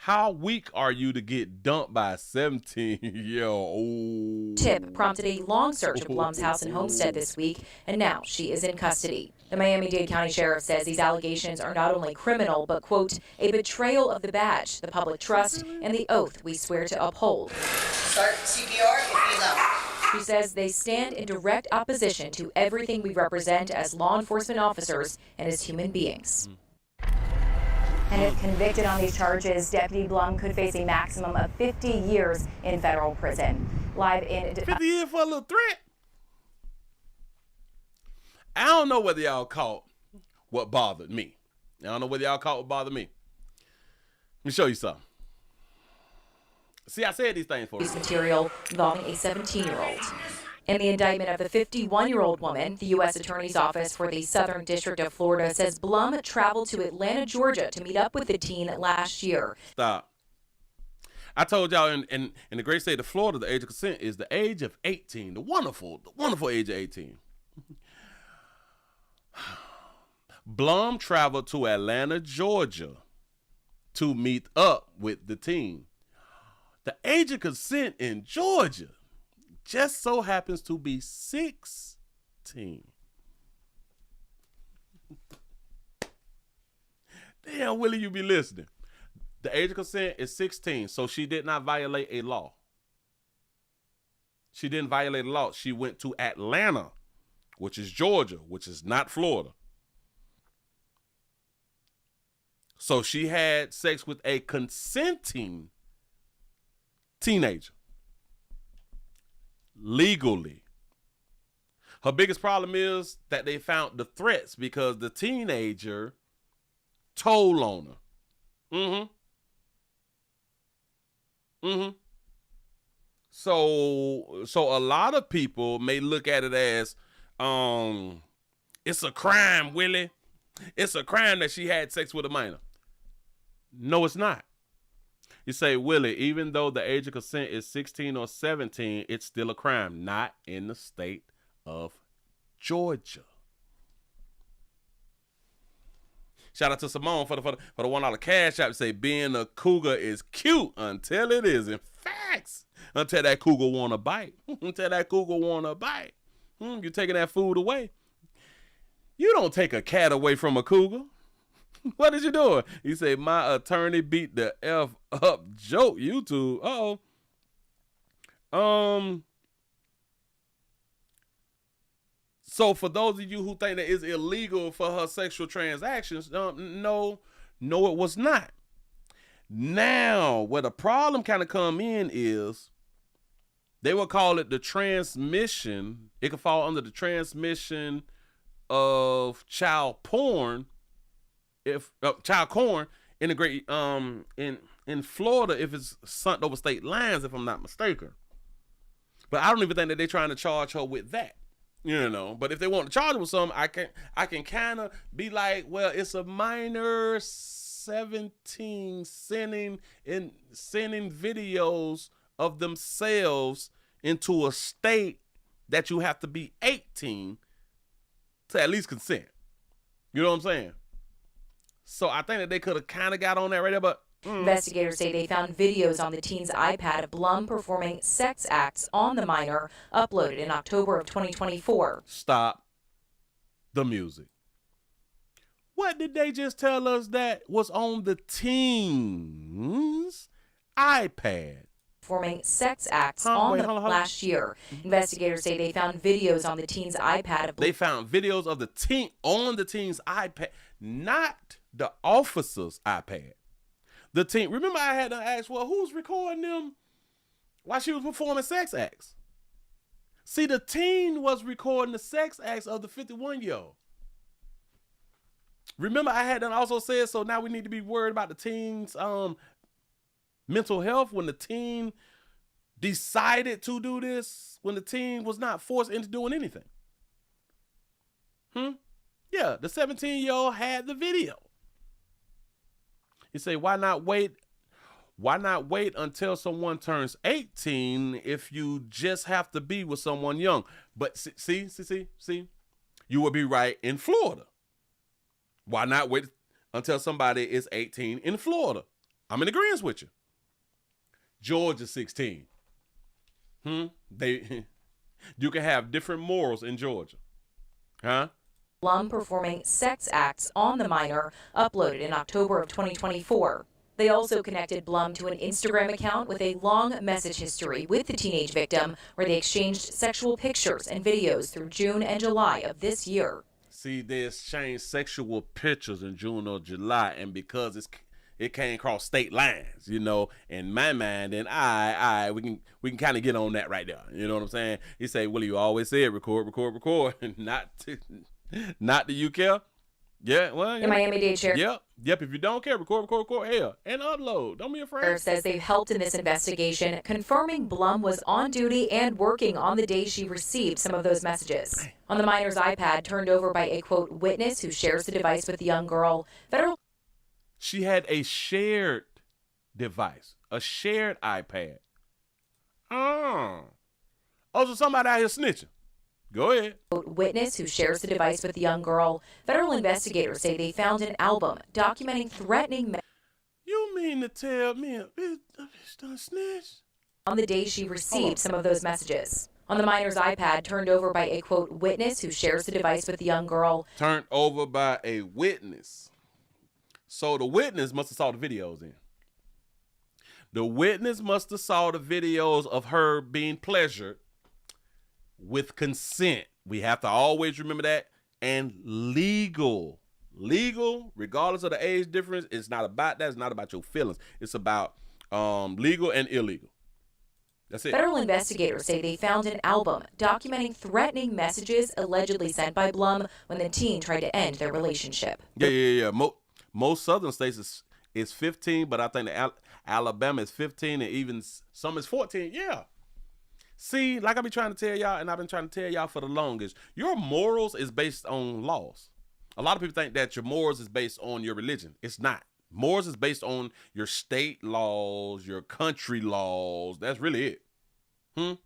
how weak are you to get dumped by a 17-year-old? Tip prompted a long search of Blum's house and homestead this week, and now she is in custody. The Miami-Dade County Sheriff says these allegations are not only criminal, but, quote, a betrayal of the badge, the public trust, and the oath we swear to uphold. Start CPR if you know. She says they stand in direct opposition to everything we represent as law enforcement officers and as human beings. And if convicted on these charges, Deputy Blum could face a maximum of 50 years in federal prison. Live in 50 years for a little threat? I don't know whether y'all caught what bothered me. I don't know whether y'all caught what bothered me. Let me show you something. See, I said these things for you. Material involving a 17-year-old. In the indictment of the 51-year-old woman, the U.S. Attorney's Office for the Southern District of Florida says Blum traveled to Atlanta, Georgia to meet up with the teen last year. Stop. I told y'all in the great state of Florida, the age of consent is the age of 18. The wonderful age of 18. Blum traveled to Atlanta, Georgia to meet up with the teen. The age of consent in Georgia just so happens to be 16. Damn, Willie, you be listening. The age of consent is 16, so she did not violate a law. She didn't violate a law. She went to Atlanta, which is Georgia, which is not Florida. So she had sex with a consenting teenager. Legally. Her biggest problem is that they found the threats because the teenager told on her. So a lot of people may look at it as, it's a crime, Willie. It's a crime that she had sex with a minor. No, it's not. You say, Willie, even though the age of consent is 16 or 17, it's still a crime. Not in the state of Georgia. Shout out to Simone for the $1 cash app. Say, being a cougar is cute until it isn't. Facts. Until that cougar want to bite. Until that cougar want to bite. You're taking that food away. You don't take a cat away from a cougar. What is you doing? He said, my attorney beat the F up joke. YouTube. So for those of you who think that it's illegal for her sexual transactions, no, it was not. Now, where the problem kind of come in is they would call it the transmission. It could fall under the transmission of child porn, if child porn in the great in Florida, if it's sent over state lines, if I'm not mistaken. But I don't even think that they're trying to charge her with that. But if they want to charge her with something, I can kind of be like, well, it's a minor 17 sending videos of themselves into a state that you have to be 18 to at least consent. You know what I'm saying? So I think that they could have kind of got on that right there, but Investigators say they found videos on the teen's iPad of Blum performing sex acts on the minor, uploaded in October of 2024. Stop the music. What did they just tell us that was on the teen's iPad? Performing sex acts last year. Investigators say they found videos on the teen's iPad. They found videos of the teen on the teen's iPad, not the officer's iPad. The teen. Remember, I had to ask, well, who's recording them while she was performing sex acts? See, the teen was recording the sex acts of the 51-year-old. Remember, I had also said, so now we need to be worried about the teen's mental health when the teen decided to do this, when the teen was not forced into doing anything. Yeah, the 17-year-old had the video. You say, why not wait? Why not wait until someone turns 18 if you just have to be with someone young? But see, you would be right in Florida. Why not wait until somebody is 18 in Florida? I'm in agreement with you. Georgia 16. You can have different morals in Georgia. Blum performing sex acts on the minor, uploaded in October of 2024. They also connected Blum to an Instagram account with a long message history with the teenage victim, where they exchanged sexual pictures and videos through June and July of this year. See, they exchanged sexual pictures in June or July, and because it came across state lines, in my mind, and we can kind of get on that right there. You know what I'm saying? You say, Willie, you always said record, not that you care. Yeah, well, in Miami-Dade Sheriff. Yep. If you don't care, record, hell, and upload. Don't be afraid. Says they've helped in this investigation, confirming Blum was on duty and working on the day she received some of those messages. On the minor's iPad, turned over by a, quote, witness who shares the device with the young girl, She had a shared device, a shared iPad. So somebody out here snitching. Go ahead. Witness who shares the device with the young girl. Federal investigators say they found an album documenting threatening. You mean to tell me a bitch done snitched? On the day she received some of those messages. On the minor's iPad, turned over by a, quote, witness who shares the device with the young girl. Turned over by a witness. So the witness must have saw the videos in. The witness must have saw the videos of her being pleasured with consent. We have to always remember that. And legal, regardless of the age difference, it's not about that. It's not about your feelings. It's about legal and illegal. That's it. Federal investigators say they found an album documenting threatening messages allegedly sent by Blum when the teen tried to end their relationship. Yeah. Most southern states is 15, but I think Alabama is 15, and even some is 14. Yeah. See, like I've been trying to tell y'all, and I've been trying to tell y'all for the longest, your morals is based on laws. A lot of people think that your morals is based on your religion. It's not. Morals is based on your state laws, your country laws. That's really it.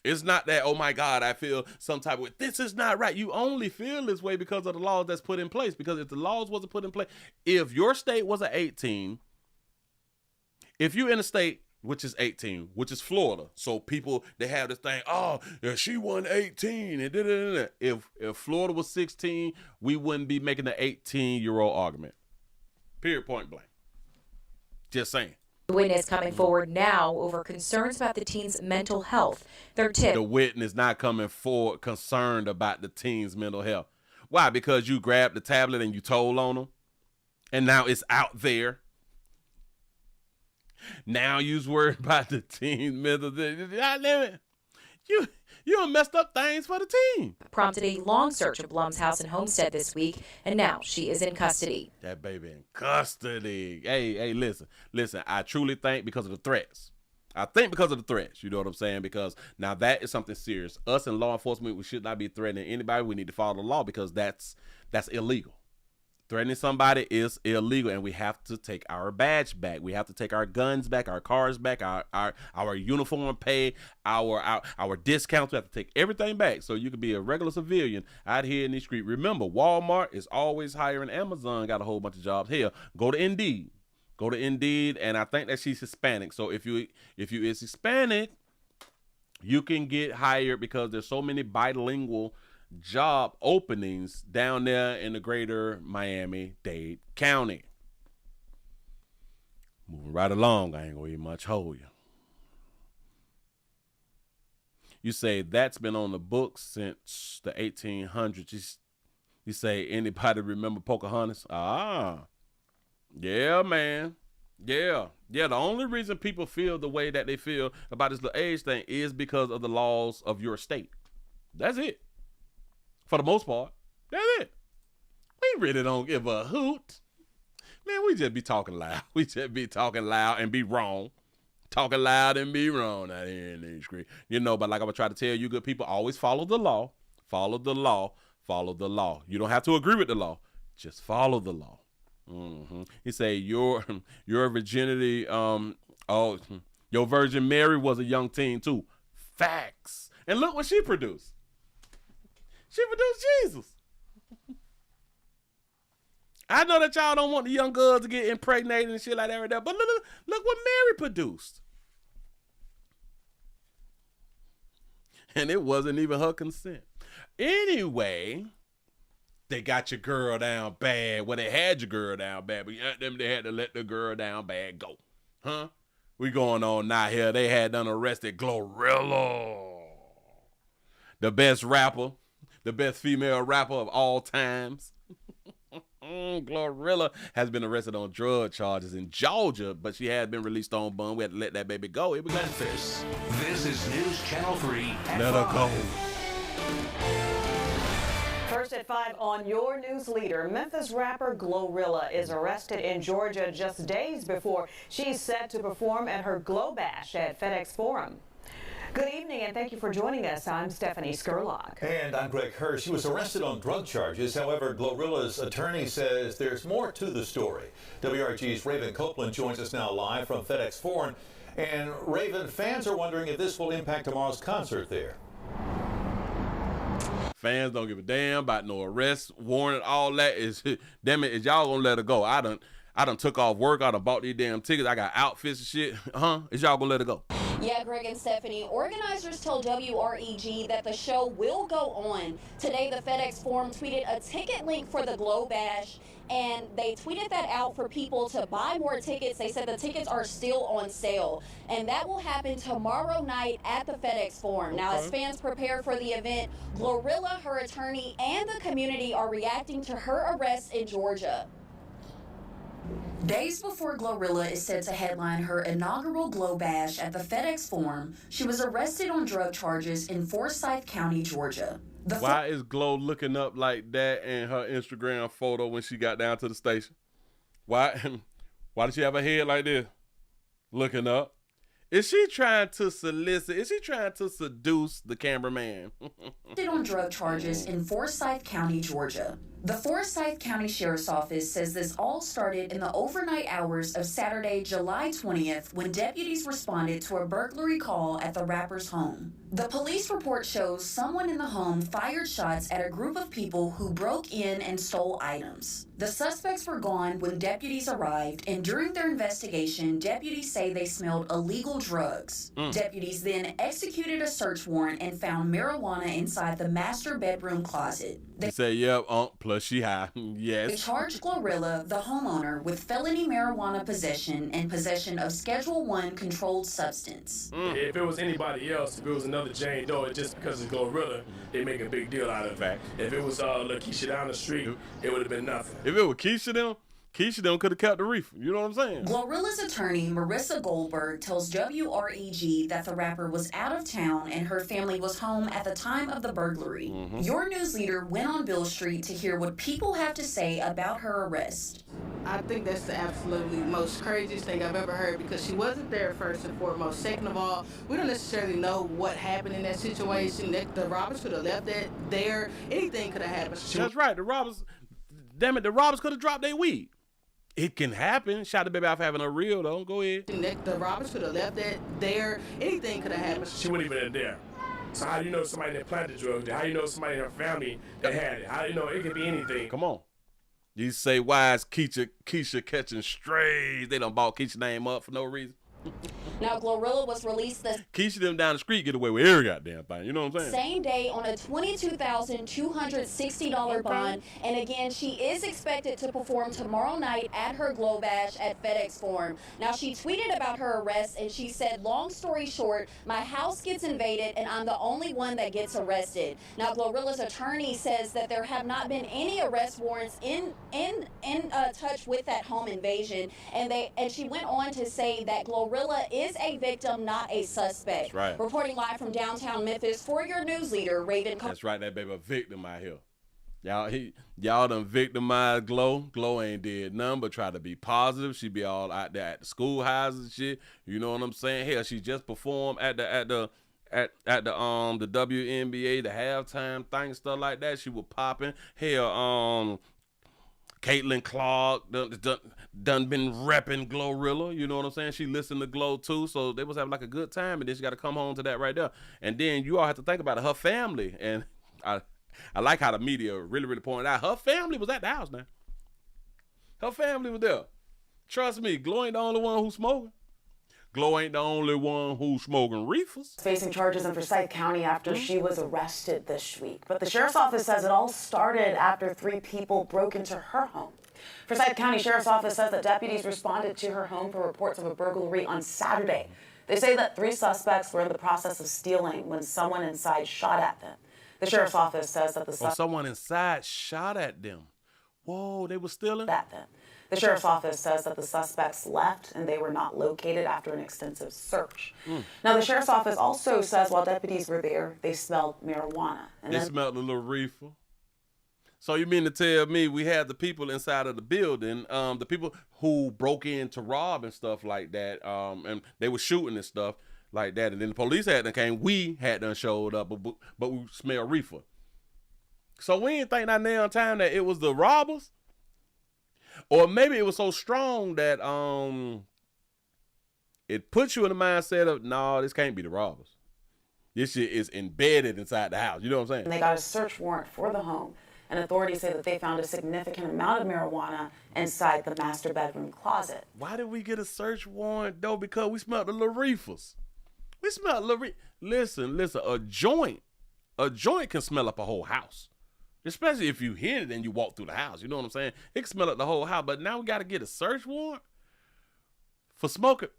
It's not that, oh my God, I feel some type of way. This is not right. You only feel this way because of the laws that's put in place. Because if the laws wasn't put in place, if your state was an 18, if you're in a state which is 18, which is Florida, so people, they have this thing, oh, yeah, she won 18, and da-da-da-da. If Florida was 16, we wouldn't be making the 18-year-old argument. Period, point blank. Just saying. The witness coming forward now over concerns about the teen's mental health. Their tip. The witness not coming forward concerned about the teen's mental health. Why? Because you grabbed the tablet and you told on them, and now it's out there. Now you's worried about the teen's mental health. You done messed up things for the team. Prompted a long search of Blum's house in Homestead this week, and now she is in custody. That baby in custody. Hey, listen. I truly think because of the threats. You know what I'm saying? Because now that is something serious. Us in law enforcement, we should not be threatening anybody. We need to follow the law because that's illegal. Threatening somebody is illegal, and we have to take our badge back. We have to take our guns back, our cars back, our uniform pay, our discounts. We have to take everything back so you can be a regular civilian out here in the street. Remember, Walmart is always hiring. Amazon got a whole bunch of jobs. Hell, go to Indeed. And I think that she's Hispanic. So if you is Hispanic, you can get hired because there's so many bilingual job openings down there in the greater Miami-Dade County. Moving right along, I ain't gonna even much hold you. You say that's been on the books since the 1800s. You say anybody remember Pocahontas? Yeah, man. Yeah. The only reason people feel the way that they feel about this little age thing is because of the laws of your state. That's it. For the most part, that's it. We really don't give a hoot. Man, we just be talking loud. We just be talking loud and be wrong. Talking loud and be wrong out here in the street. You know, but like I'm going to try to tell you good people, always follow the law. Follow the law. Follow the law. You don't have to agree with the law. Just follow the law. He say your virginity, your Virgin Mary was a young teen too. Facts. And look what she produced. She produced Jesus. I know that y'all don't want the young girls to get impregnated and shit like that right there, but look what Mary produced. And it wasn't even her consent. Anyway, they got your girl down bad. Well, they had your girl down bad, but they had to let the girl down bad go. Huh? We going on now here. They had done arrested GloRilla, the best rapper. The best female rapper of all times. GloRilla has been arrested on drug charges in Georgia, but she had been released on bond. We had to let that baby go. It was Memphis. This is News Channel 3 at Let her go. First at 5 on your news leader, Memphis rapper GloRilla is arrested in Georgia just days before she's set to perform at her Glo Bash at FedEx Forum. Good evening, and thank you for joining us. I'm Stephanie Skurlock. And I'm Greg Hirsch. She was arrested on drug charges. However, GloRilla's attorney says there's more to the story. WRG's Raven Copeland joins us now live from FedEx Forum. And Raven, fans are wondering if this will impact tomorrow's concert there. Fans don't give a damn about no arrest warrant. All that is, damn it, is y'all gonna let her go? I done took off work. I done bought these damn tickets. I got outfits and shit. Is y'all gonna let her go? Yeah, Greg and Stephanie, organizers told WREG that the show will go on. Today, the FedEx Forum tweeted a ticket link for the Glo Bash, and they tweeted that out for people to buy more tickets. They said the tickets are still on sale, and that will happen tomorrow night at the FedEx Forum. Now, as fans prepare for the event, GloRilla, her attorney, and the community are reacting to her arrest in Georgia. Days before GloRilla is set to headline her inaugural Glo Bash at the FedEx Forum, she was arrested on drug charges in Forsyth County, Georgia. Why is Glo looking up like that in her Instagram photo when she got down to the station? Why did she have her head like this? Looking up. Is she trying to solicit? Is she trying to seduce the cameraman? On drug charges in Forsyth County, Georgia. The Forsyth County Sheriff's Office says this all started in the overnight hours of Saturday, July 20th, when deputies responded to a burglary call at the rapper's home. The police report shows someone in the home fired shots at a group of people who broke in and stole items. The suspects were gone when deputies arrived, and during their investigation, deputies say they smelled illegal drugs. Deputies then executed a search warrant and found marijuana inside the master bedroom closet. They say, yep, play GloRilla, she high. They Yes. charged GloRilla, the homeowner, with felony marijuana possession and possession of Schedule I controlled substance. If it was anybody else, if it was another Jane Doe, just because it's GloRilla, they make a big deal out of it. Fact. If it was Lakeisha down the street, it would have been nothing. If it was Keisha them could have kept the reefer. You know what I'm saying? GloRilla's attorney, Marissa Goldberg, tells WREG that the rapper was out of town and her family was home at the time of the burglary. Your news leader went on Bill Street to hear what people have to say about her arrest. I think that's the absolutely most craziest thing I've ever heard, because she wasn't there first and foremost. Second of all, we don't necessarily know what happened in that situation. The robbers could have left that there. Anything could have happened. That's right. The robbers could have dropped their weed. It can happen. Shout out to baby out for having a real though. Go ahead. The robbers could have left that there. Anything could have happened. She wasn't even there. So how do you know somebody that planted the drugs? How do you know somebody in her family that had it? How do you know it could be anything? Come on. You say, why is Keisha catching strays? They done bought Keisha's name up for no reason. Now, GloRilla was released the Keisha them down the street get away with every goddamn thing. You know what I'm saying? same day on a $22,260 bond. And again, she is expected to perform tomorrow night at her Glow Bash at FedEx Forum. Now, she tweeted about her arrest and she said, long story short, my house gets invaded and I'm the only one that gets arrested. Now, GloRilla's attorney says that there have not been any arrest warrants in touch with that home invasion. And she went on to say that GloRilla is a victim, not a suspect. That's right. Reporting live from downtown Memphis for your news leader, Raven. That's right, that baby a victim out here. Y'all done victimized Glow. Glow ain't did nothing but try to be positive. She be all out there at the schoolhouses and shit. You know what I'm saying? Hell, she just performed at the WNBA, the halftime thing, stuff like that. She was popping. Hell, Caitlin Clark done been repping GloRilla, you know what I'm saying? She listened to Glow too, so they was having like a good time, and then she got to come home to that right there. And then you all have to think about it, her family, and I like how the media really pointed out, her family was at the house now. Her family was there. Trust me, Glow ain't the only one who's smoking. Glow ain't the only one who's smoking reefers. Facing charges in Forsyth County after she was arrested this week. But the sheriff's office says it all started after 3 people broke into her home. Forsyth County Sheriff's Office says that deputies responded to her home for reports of a burglary on Saturday. They say that 3 suspects were in the process of stealing when someone inside shot at them. The sheriff's office says that someone inside shot at them. Whoa, they were stealing? At them. The sheriff's office says that the suspects left and they were not located after an extensive search. Now, the sheriff's office also says while deputies were there, they smelled marijuana. They smelled a little reefer. So you mean to tell me we had the people inside of the building, the people who broke in to rob and stuff like that, and they were shooting and stuff like that, and then the police had done came, we had done showed up, but we smelled reefer. So we didn't think that damn time that it was the robbers. Or maybe it was so strong that it puts you in the mindset of, no, this can't be the robbers. This shit is embedded inside the house. You know what I'm saying? And they got a search warrant for the home. And authorities say that they found a significant amount of marijuana inside the master bedroom closet. Why did we get a search warrant, though? Because we smelled the little reefers. We smelled little Listen, a joint can smell up a whole house. Especially if you hit it and you walk through the house. You know what I'm saying? It can smell up the whole house. But now we got to get a search warrant for smoking.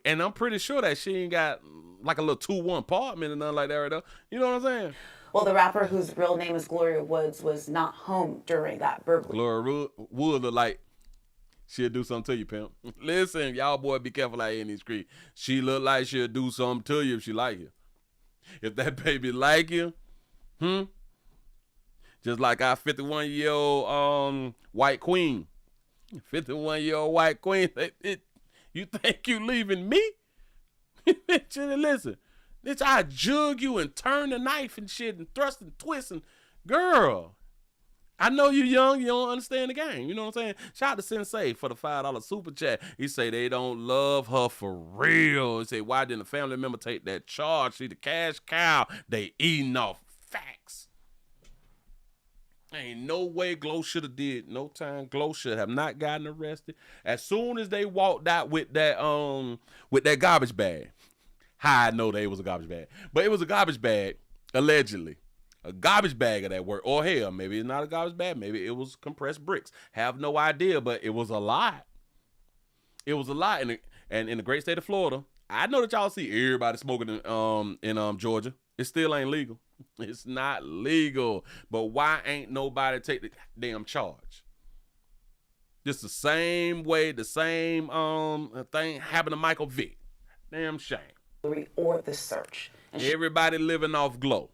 And I'm pretty sure that she ain't got like a little 2-1 apartment and nothing like that right there. You know what I'm saying? Well, the rapper whose real name is Gloria Woods was not home during that burglary. Gloria Woods look like she'll do something to you, pimp. Listen, y'all boy, be careful out here in these streets. She look like she'll do something to you if she like you. If that baby like you, just like our 51-year-old white queen. 51-year-old white queen. You think you leaving me? Listen, bitch, I jug you and turn the knife and shit and thrust and twist and girl. I know you young, you don't understand the game. You know what I'm saying? Shout out to Sensei for the $5 super chat. He say they don't love her for real. He say, why didn't a family member take that charge? She the cash cow. They eating off facts. Ain't no way Glow should have did no time. Glow should have not gotten arrested. As soon as they walked out with that garbage bag. How I know they was a garbage bag. But it was a garbage bag, allegedly. a garbage bag of that work. Or hell, maybe it's not a garbage bag. Maybe it was compressed bricks. Have no idea, but it was a lot. It was a lot. And in the great state of Florida, I know that y'all see everybody smoking in Georgia. It still ain't legal. It's not legal. But why ain't nobody take the damn charge? Just the same way, the same thing happened to Michael Vick. Damn shame. Or the search. Everybody living off Glo.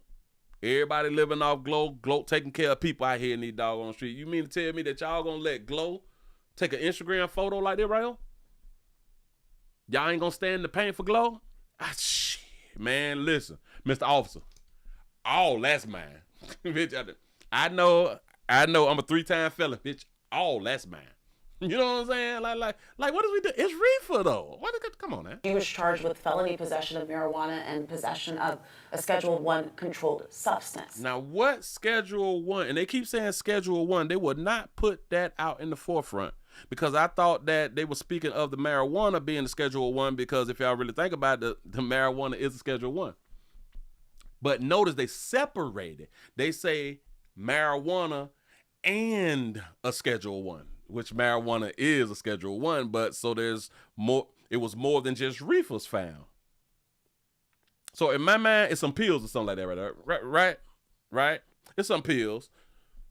Everybody living off Glo. Glo taking care of people out here in these doggone streets. You mean to tell me that y'all gonna let Glo take an Instagram photo like that right here? Y'all ain't gonna stand in the pain for Glo? Ah, shit, man, listen, Mr. Officer. All that's mine. Bitch, I know I'm a 3-time felon, bitch. All that's mine. You know what I'm saying? Like, what is we do? It's reefer though. Come on, man. He was charged with felony possession of marijuana and possession of a Schedule 1 controlled substance. Now, what Schedule 1? And they keep saying Schedule 1. They would not put that out in the forefront because I thought that they were speaking of the marijuana being the Schedule 1 because if y'all really think about it, the marijuana is a Schedule 1. But notice they separated. They say marijuana and a Schedule 1. Which marijuana is a Schedule 1, but so there's more. It was more than just reefers found. So in my mind, it's some pills or something like that right there. Right? It's some pills,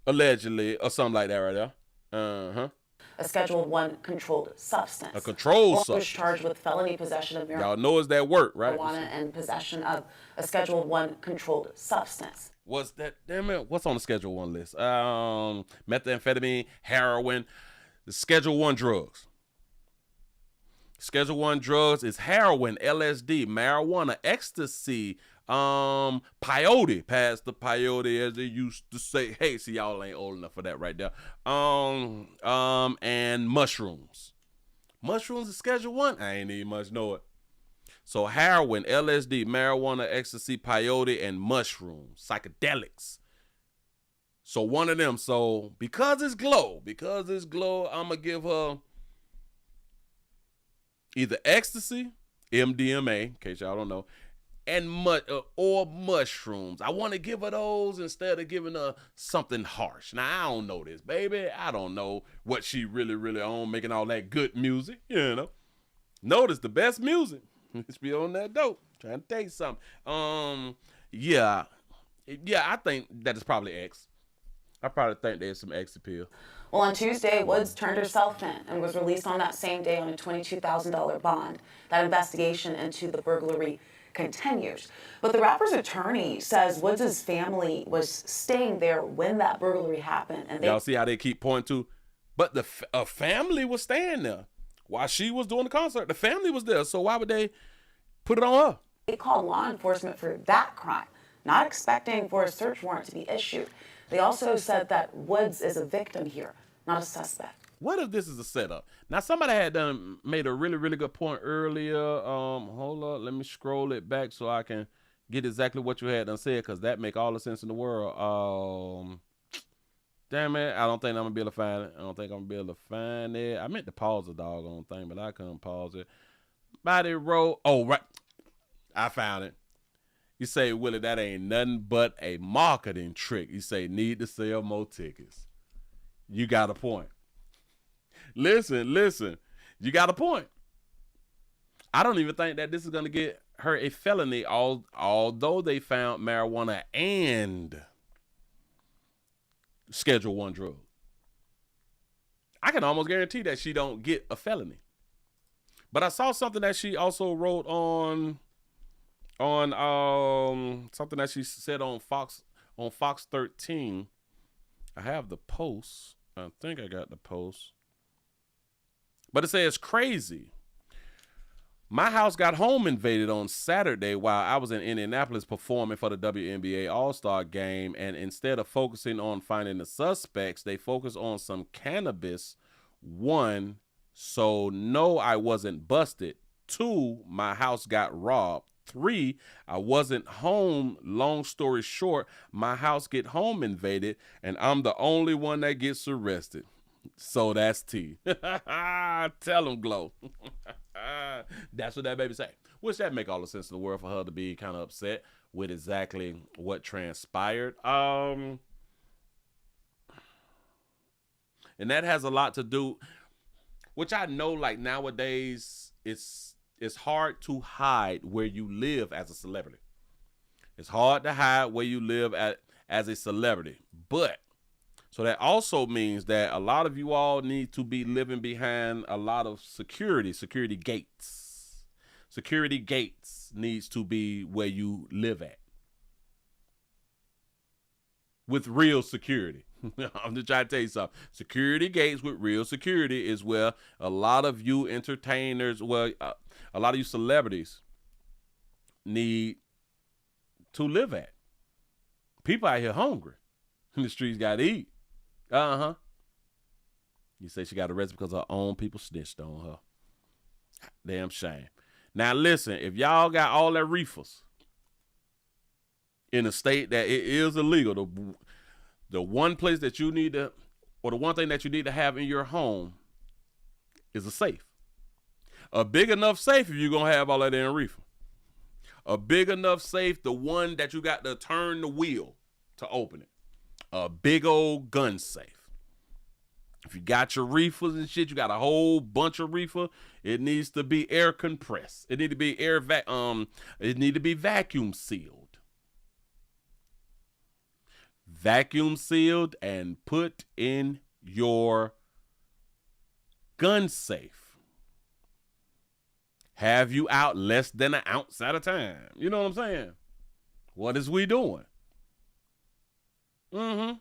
allegedly, or something like that right there. A Schedule 1 controlled substance. A controlled substance. Was charged with felony possession of marijuana. Y'all know it's that work, right? Marijuana and possession of a Schedule 1 controlled substance. What's that? Damn it! What's on the Schedule 1 list? Methamphetamine, heroin, the Schedule 1 drugs. Schedule 1 drugs is heroin, LSD, marijuana, ecstasy, peyote, past the peyote as they used to say. Hey, see, y'all ain't old enough for that right there. And mushrooms. Mushrooms is Schedule 1. I ain't even much know it. So heroin, LSD, marijuana, ecstasy, peyote, and mushrooms, psychedelics. So one of them. So because it's Glo, I'm going to give her either ecstasy, MDMA, in case y'all don't know, and or mushrooms. I want to give her those instead of giving her something harsh. Now, I don't know this, baby. I don't know what she really on, making all that good music, you know. Notice the best music. Let's be on that dope. Trying to take something. Yeah, I think that is probably X. I probably think there's some X appeal. Well, on Tuesday, Woods turned herself in and was released on that same day on a $22,000 bond. That investigation into the burglary continues. But the rapper's attorney says Woods' family was staying there when that burglary happened. And y'all see how they keep pointing to? But the family was staying there. While she was doing the concert, the family was there. So why would they put it on her? They called law enforcement for that crime, not expecting for a search warrant to be issued. They also said that Woods is a victim here, not a suspect. What if this is a setup? Now, somebody had made a really good point earlier. Hold up, let me scroll it back so I can get exactly what you had done said, because that make all the sense in the world. Damn it, I don't think I'm going to be able to find it. I don't think I'm going to be able to find it. I meant to pause the doggone thing, but I couldn't pause it. Body roll. Oh, right. I found it. You say, Willie, that ain't nothing but a marketing trick. You say, need to sell more tickets. You got a point. Listen. You got a point. I don't even think that this is going to get her a felony, although they found marijuana and Schedule 1 drug. I can almost guarantee that she don't get a felony. But I saw something that she also wrote on something that she said on Fox 13. I have the post. I think I got the post. But it says crazy. My house got home invaded on Saturday while I was in Indianapolis performing for the WNBA All-Star Game, and instead of focusing on finding the suspects, they focused on some cannabis. 1, so no, I wasn't busted. 2, my house got robbed. 3, I wasn't home. Long story short, my house get home invaded, and I'm the only one that gets arrested. So that's T. Tell him, Glo. That's what that baby say. Which that make all the sense in the world for her to be kind of upset with exactly what transpired. And that has a lot to do, which I know like nowadays it's hard to hide where you live as a celebrity. It's hard to hide where you live as a celebrity. But so that also means that a lot of you all need to be living behind a lot of security gates. Security gates needs to be where you live at. With real security. I'm just trying to tell you something. Security gates with real security is where a lot of you entertainers, a lot of you celebrities need to live at. People out here hungry. In the streets got to eat. You say she got arrested because her own people snitched on her. Damn shame. Now listen, if y'all got all that reefers in a state that it is illegal, the one place that you need to, or the one thing that you need to have in your home is a safe. A big enough safe if you're going to have all that damn reefer. A big enough safe, the one that you got to turn the wheel to open it. A big old gun safe. If you got your reefers and shit, you got a whole bunch of reefer, it needs to be air compressed. It need to be it need to be vacuum sealed. Vacuum sealed and put in your gun safe. Have you out less than an ounce at a time. You know what I'm saying? What is we doing? You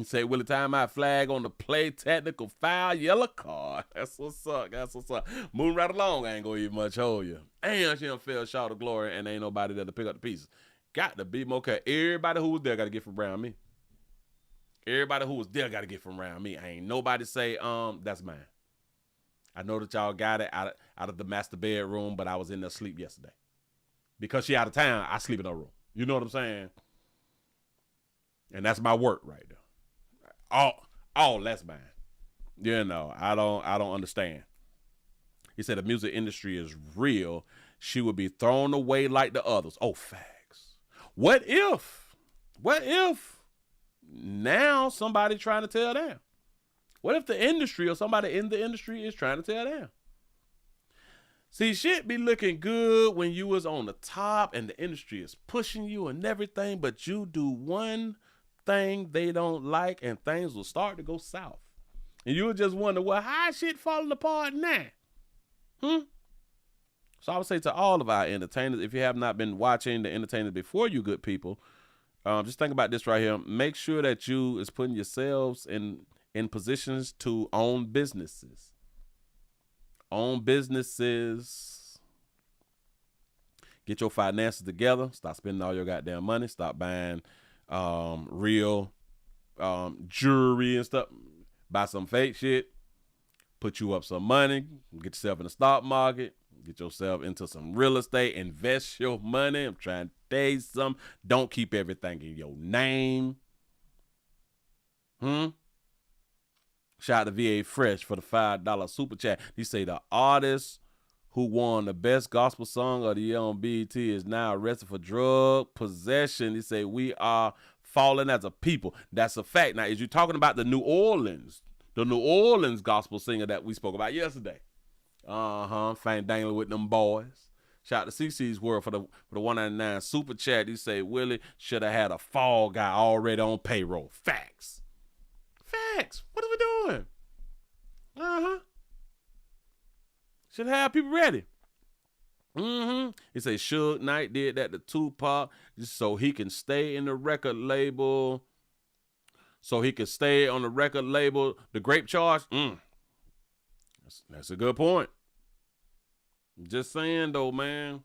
say, Willie, time out, flag on the play, technical foul, yellow card. That's what's up. That's what's up. Moving right along, I ain't gonna even much hold you. And she done fell short of glory, and ain't nobody there to pick up the pieces. Got to be more careful. Everybody who was there got to get from around me. Everybody who was there got to get from around me. Ain't nobody say, that's mine. I know that y'all got it out of the master bedroom, but I was in there asleep yesterday. Because she out of town, I sleep in her room. You know what I'm saying? And that's my work right there. All that's mine. You know, I don't understand. He said the music industry is real. She would be thrown away like the others. Oh, facts. What if now somebody trying to tear down? What if the industry or somebody in the industry is trying to tear down? See, shit be looking good when you was on the top and the industry is pushing you and everything, but you do one thing they don't like and things will start to go south. And you'll just wonder, well, how is shit falling apart now? So I would say to all of our entertainers, if you have not been watching the entertainers before you good people, just think about this right here. Make sure that you is putting yourselves in positions to own businesses. Own businesses. Get your finances together. Stop spending all your goddamn money. Stop buying real jewelry and stuff. Buy some fake shit. Put you up some money. Get yourself in the stock market. Get yourself into some real estate. Invest your money. I'm trying to tell you something. Don't keep everything in your name. Shout out to VA Fresh for the $5 super chat. He say the artist who won the best gospel song of the year on BET is now arrested for drug possession. He say we are falling as a people. That's a fact. Now, is you talking about the New Orleans gospel singer that we spoke about yesterday? Fang dangling with them boys. Shout out to CC's World for the $1.99 super chat. He say Willie should have had a fall guy already on payroll. Facts. What are we doing? Should have people ready. He say Suge Knight did that to Tupac so he can stay in the record label. So he can stay on the record label. The grape charge. That's a good point. Just saying though, man.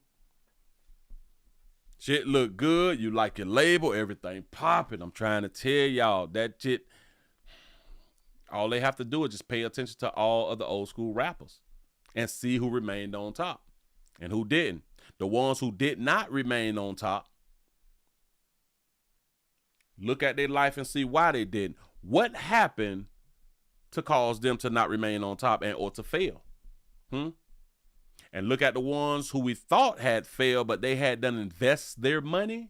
Shit look good. You like your label. Everything popping. I'm trying to tell y'all that shit. All they have to do is just pay attention to all of the old school rappers and see who remained on top and who didn't. The ones who did not remain on top, look at their life and see why they didn't. What happened to cause them to not remain on top and or to fail? and look at the ones who we thought had failed, but they had done invest their money.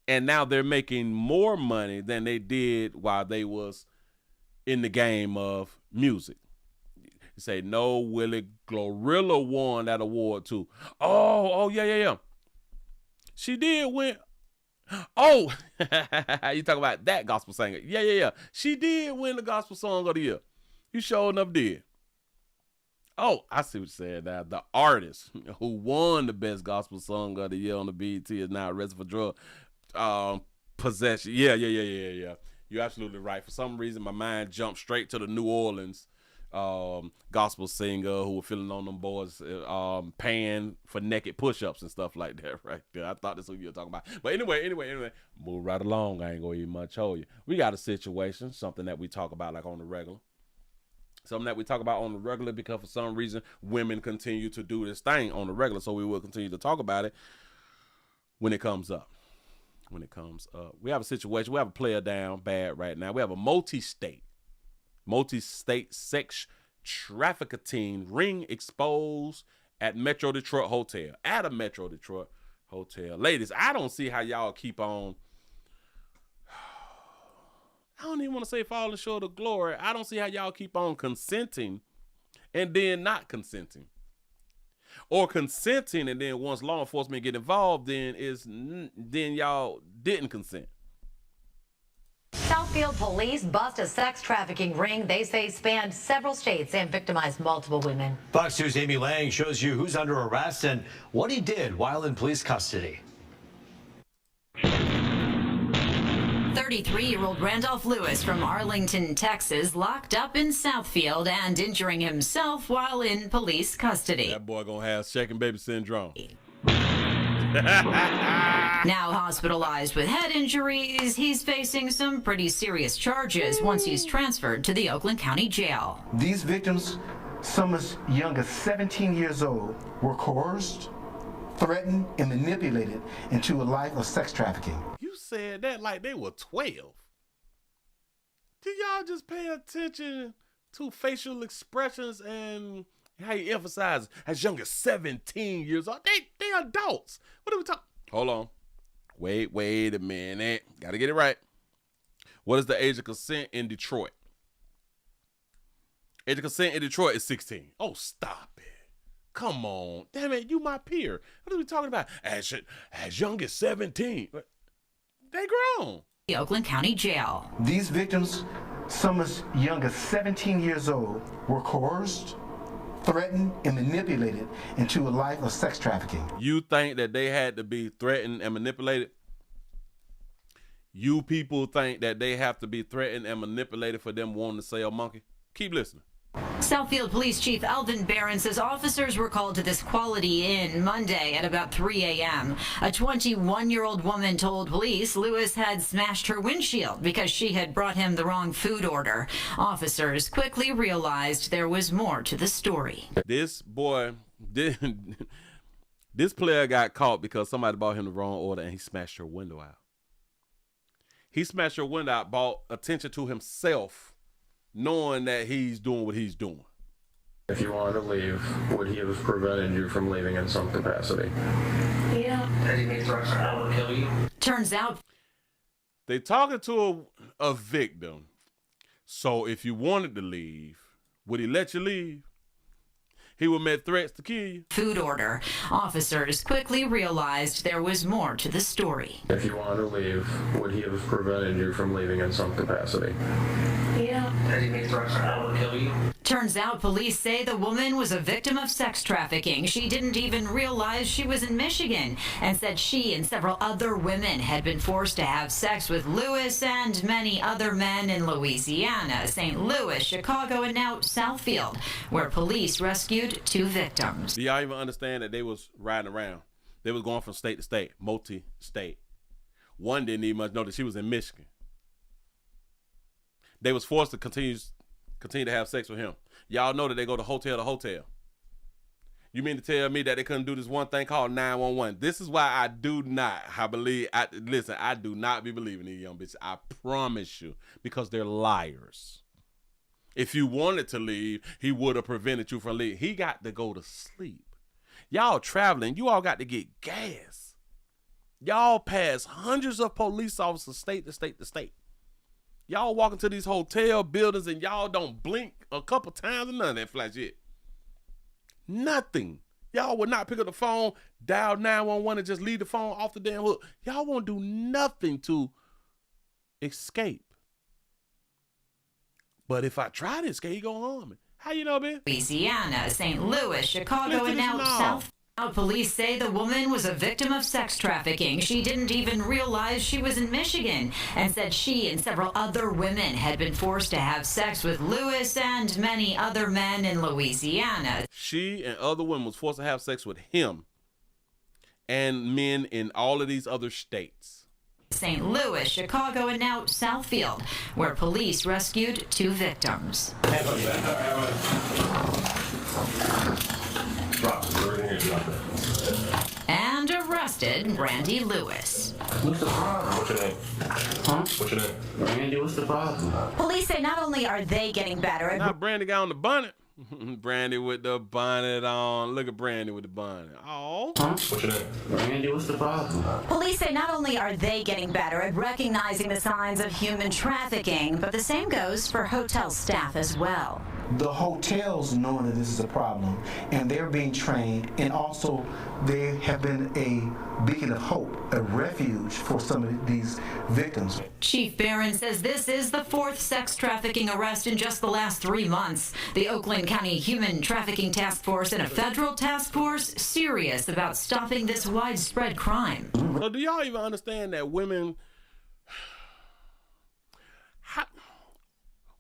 And now they're making more money than they did while they was in the game of music. You say, no, Willie, GloRilla won that award too. Oh, yeah. She did win. Oh, you talk about that gospel singer. Yeah. She did win the gospel song of the year. You sure enough did. Oh, I see what you're saying now. The artist who won the best gospel song of the year on the BET is now arrested for drug possession. Yeah. You're absolutely right. For some reason, my mind jumped straight to the New Orleans gospel singer who were feeling on them boys paying for naked push-ups and stuff like that right there. I thought that's what you were talking about. But anyway, move right along. I ain't gonna even much hold you. We got a situation, something that we talk about like on the regular. Something that we talk about on the regular because for some reason women continue to do this thing on the regular. So we will continue to talk about it when it comes up. We have a situation. We have a player down bad right now. We have a multi-state sex trafficking ring exposed at Metro Detroit Hotel. At a Metro Detroit Hotel. Ladies, I don't see how y'all keep on. I don't even want to say falling short of glory. I don't see how y'all keep on consenting and then not consenting. Or consenting and then once law enforcement get involved, then y'all didn't consent. Southfield police bust a sex trafficking ring they say spanned several states and victimized multiple women. Fox News' Amy Lang shows you who's under arrest and what he did while in police custody. 33-year-old Randolph Lewis from Arlington, Texas, locked up in Southfield and injuring himself while in police custody. That boy gonna have second baby syndrome. Now hospitalized with head injuries, he's facing some pretty serious charges once he's transferred to the Oakland County Jail. These victims, some as young as 17 years old, were coerced, threatened, and manipulated into a life of sex trafficking. You said that like they were 12. Do y'all just pay attention to facial expressions and how you emphasize as young as 17 years old? They adults. What are we talking? Hold on. Wait a minute. Gotta get it right. What is the age of consent in Detroit? Age of consent in Detroit is 16. Oh, stop it. Come on. Damn it, you my peer. What are we talking about? As young as 17. They grown. The Oakland County Jail. These victims, some as young as 17 years old, were coerced, threatened, and manipulated into a life of sex trafficking. You think that they had to be threatened and manipulated? You people think that they have to be threatened and manipulated for them wanting to sell monkey? Keep listening. Southfield Police Chief Elvin Barron says officers were called to this Quality Inn Monday at about 3 a.m. A 21-year-old woman told police Lewis had smashed her windshield because she had brought him the wrong food order. Officers quickly realized there was more to the story. This player got caught because somebody bought him the wrong order and he smashed her window out. He smashed her window out, brought attention to himself, knowing that he's doing what he's doing. If you wanted to leave, would he have prevented you from leaving in some capacity? Yeah. Has he made threats that will kill you? Turns out they talking to a victim. So if you wanted to leave, would he let you leave? He would make threats to kill you. Food order. Officers quickly realized there was more to the story. If you wanted to leave, would he have prevented you from leaving in some capacity? Yeah. Has he made threats that will kill you? Turns out police say the woman was a victim of sex trafficking. She didn't even realize she was in Michigan and said she and several other women had been forced to have sex with Lewis and many other men in Louisiana, St. Louis, Chicago, and now Southfield, where police rescued 2 victims. Do y'all even understand that they was riding around? They was going from state to state, multi-state. One didn't even much know that she was in Michigan. They was forced to continue to have sex with him. Y'all know that they go to hotel. You mean to tell me that they couldn't do this one thing called 911? This is why I do not be believing these young bitches. I promise you, because they're liars. If you wanted to leave, he would have prevented you from leaving. He got to go to sleep. Y'all traveling, you all got to get gas. Y'all pass hundreds of police officers state to state to state. Y'all walk into these hotel buildings and y'all don't blink a couple times and none of that flash shit. Nothing. Y'all would not pick up the phone, dial 911 and just leave the phone off the damn hook. Y'all won't do nothing to escape. But if I try to escape, he gonna harm me. How you know, man? Louisiana, St. Louis, Chicago, and now South. Police say the woman was a victim of sex trafficking. She didn't even realize she was in Michigan and said she and several other women had been forced to have sex with Lewis and many other men in Louisiana. She and other women was forced to have sex with him and men in all of these other states. St. Louis, Chicago, and now Southfield, where police rescued 2 victims. And arrested Randy Lewis. What's the problem? What's your name? Huh? What's your name? Randy, what's the problem? Police say not only are they getting better at... Now Brandy got on the bonnet. Brandy with the bonnet on. Look at Brandy with the bonnet. Oh. Huh? What's your name? Randy, what's the problem? Police say not only are they getting better at recognizing the signs of human trafficking, but the same goes for hotel staff as well. The hotels knowing that this is a problem, and they're being trained, and also they have been a beacon of hope, a refuge for some of these victims. Chief Barron says this is the 4th sex trafficking arrest in just the last 3 months. The Oakland County Human Trafficking Task Force and a federal task force serious about stopping this widespread crime. So do y'all even understand that women...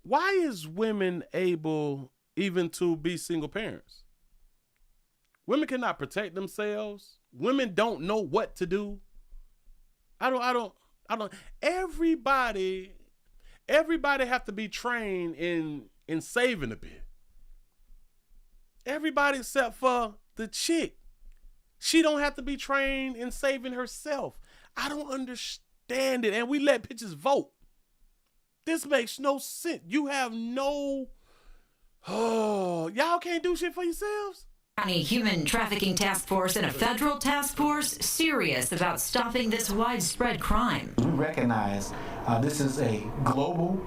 Why is women able even to be single parents? Women cannot protect themselves. Women don't know what to do. I don't. Everybody have to be trained in saving a bit. Everybody except for the chick. She don't have to be trained in saving herself. I don't understand it. And we let bitches vote. This makes no sense. You have no... Oh, y'all can't do shit for yourselves? County Human Trafficking Task Force and a federal task force serious about stopping this widespread crime. We recognize this is a global,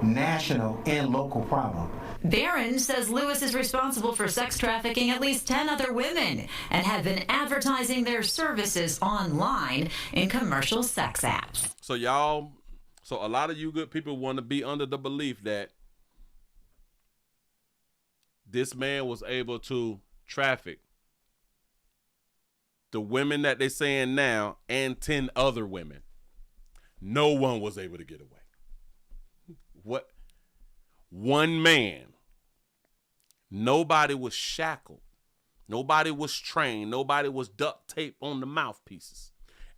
national, and local problem. Barron says Lewis is responsible for sex trafficking at least 10 other women and have been advertising their services online in commercial sex apps. So a lot of you good people want to be under the belief that this man was able to traffic the women that they're saying now and 10 other women. No one was able to get away. What? One man. Nobody was shackled. Nobody was trained. Nobody was duct tape on the mouthpieces.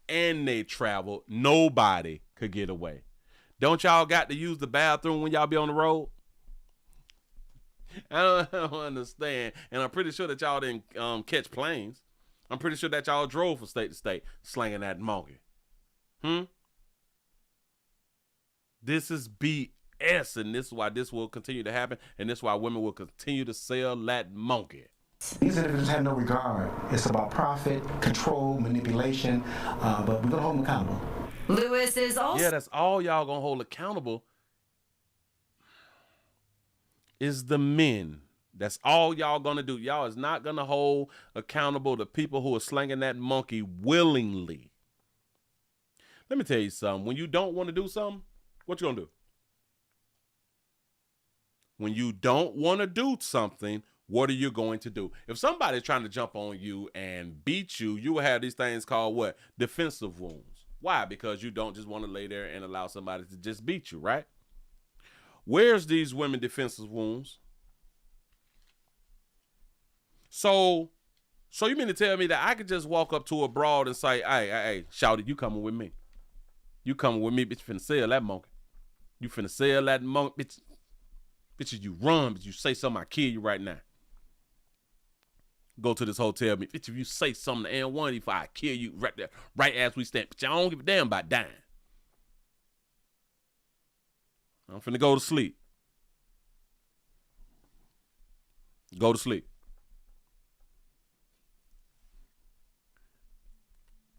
And they traveled. Nobody could get away. Don't y'all got to use the bathroom when y'all be on the road? I don't understand. And I'm pretty sure that y'all didn't catch planes. I'm pretty sure that y'all drove from state to state slanging that monkey. This is BS, and this is why this will continue to happen, and this is why women will continue to sell that monkey. These individuals have no regard. It's about profit, control, manipulation, but we're going to hold them accountable. Lewis is also... Yeah, that's all y'all going to hold accountable is the men. That's all y'all going to do. Y'all is not going to hold accountable the people who are slanging that monkey willingly. Let me tell you something. When you don't want to do something, what you going to do? When you don't want to do something, what are you going to do? If somebody's trying to jump on you and beat you, you will have these things called what? Defensive wounds. Why? Because you don't just want to lay there and allow somebody to just beat you, right? Where's these women defensive wounds? So you mean to tell me that I could just walk up to a broad and say, hey, shout it, you coming with me. You coming with me, bitch, you finna sell that monkey. You finna sell that monkey, bitch. Bitches, you run, but you say something, I kill you right now. Go to this hotel, bitch, if you say something to N1, if I kill you right there, right as we stand. Bitch, I don't give a damn about dying. I'm finna go to sleep. Go to sleep.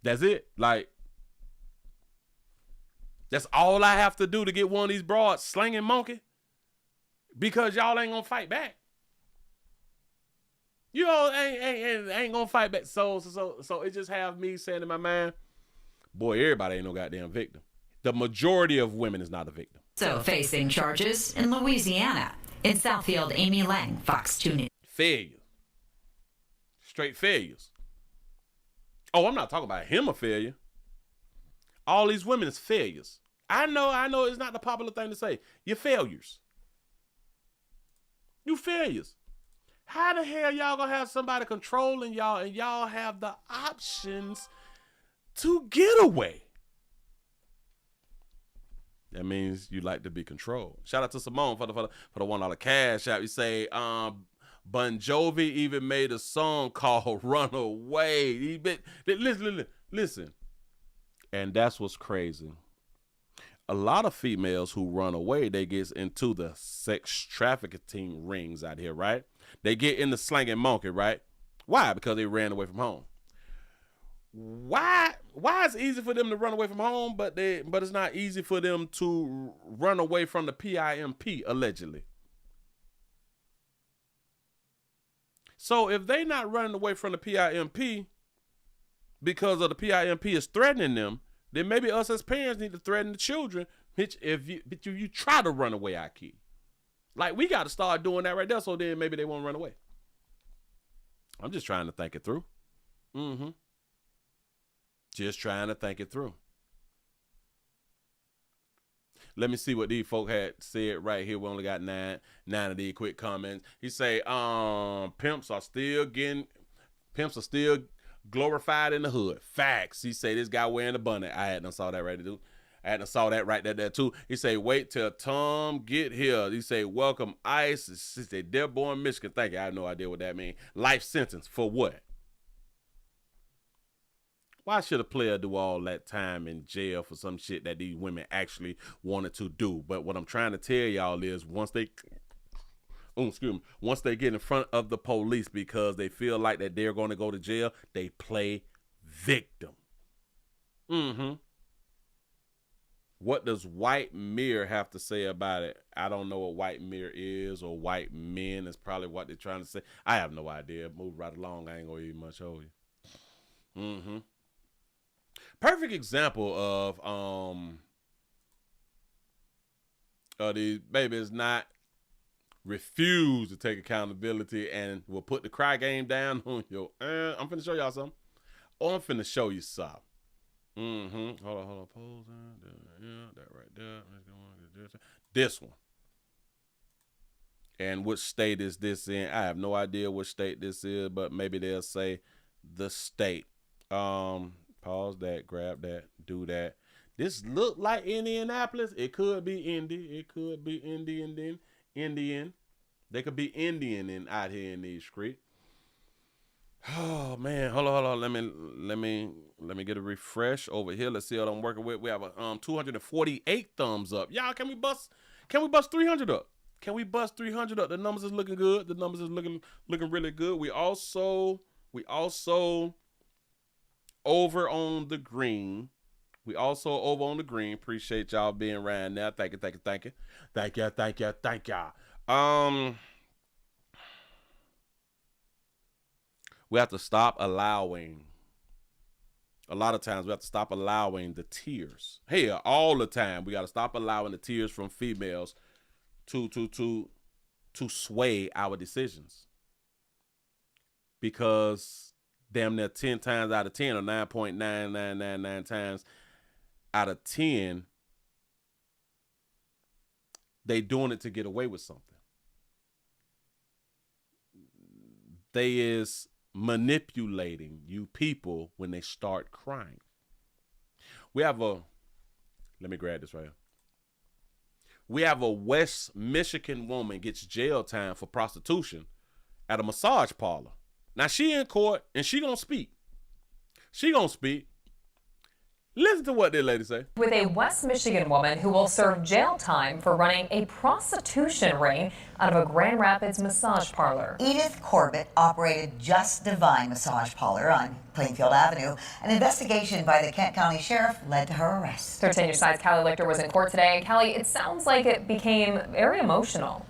That's it. Like, that's all I have to do to get one of these broads slinging monkey, because y'all ain't gonna fight back. You all ain't gonna fight back. So it just have me saying in my mind, boy, everybody ain't no goddamn victim. The majority of women is not a victim. So facing charges in Louisiana. In Southfield, Amy Lang, Fox 2 News. Failure. Straight failures. Oh, I'm not talking about him a failure. All these women is failures. I know it's not the popular thing to say. You're failures. You failures. How the hell y'all gonna have somebody controlling y'all and y'all have the options to get away? That means you like to be controlled. Shout out to Simone for the $1 cash out. You say, Bon Jovi even made a song called Runaway. Listen. And that's what's crazy. A lot of females who run away, they get into the sex trafficking rings out here, right? They get in the slanging monkey, right? Why? Because they ran away from home. Why it's easy for them to run away from home, but it's not easy for them to run away from the PIMP, allegedly? So if they not running away from the PIMP because of the PIMP is threatening them, then maybe us as parents need to threaten the children. If you try to run away, our kid. Like, we got to start doing that right there, so then maybe they won't run away. I'm just trying to think it through. Just trying to think it through. Let me see what these folk had said right here. We only got nine of these quick comments. He say, pimps are still glorified in the hood. Facts. He say this guy wearing a bunny. I hadn't saw that right there, dude. I hadn't saw that right there too. He say, wait till Tom get here. He say, welcome ICE. He say, Dearborn, Michigan. Thank you. I have no idea what that means. Life sentence for what? Why should a player do all that time in jail for some shit that these women actually wanted to do? But what I'm trying to tell y'all is once they get in front of the police because they feel like that they're going to go to jail, they play victim. What does White Mirror have to say about it? I don't know what White Mirror is, or white men is probably what they're trying to say. I have no idea. Move right along. I ain't going to eat much over you. Perfect example of these babies not refuse to take accountability and will put the cry game down on your. I'm finna show y'all something. I'm finna show you something. Hold on. Pose. Yeah, that right there. This one. And which state is this in? I have no idea which state this is, but maybe they'll say the state. Pause that, grab that, do that. This look like Indianapolis. It could be Indy. It could be Indian. They could be Indian out here in these streets. Oh man, hold on. Let me get a refresh over here. Let's see what I'm working with. We have a 248 thumbs up. Y'all, can we bust 300 up? Can we bust 300 up? The numbers is looking good. The numbers is looking really good. We also over on the green. Appreciate y'all being around now. Thank you. We have to stop allowing. A lot of times we have to stop allowing the tears. Hey, all the time we got to stop allowing the tears from females to sway our decisions. Because damn near 10 times out of 10, or 9.9999 times out of 10, they doing it to get away with something. They is manipulating you people when they start crying. Let me grab this right here. We have a West Michigan woman gets jail time for prostitution at a massage parlor. Now she in court and she gonna speak. Listen to what this lady say. With a West Michigan woman who will serve jail time for running a prostitution ring out of a Grand Rapids massage parlor. Edith Corbett operated Just Divine Massage Parlor on Plainfield Avenue. An investigation by the Kent County Sheriff led to her arrest. 13 News Side's Callie Lichter was in court today. And Callie, it sounds like it became very emotional.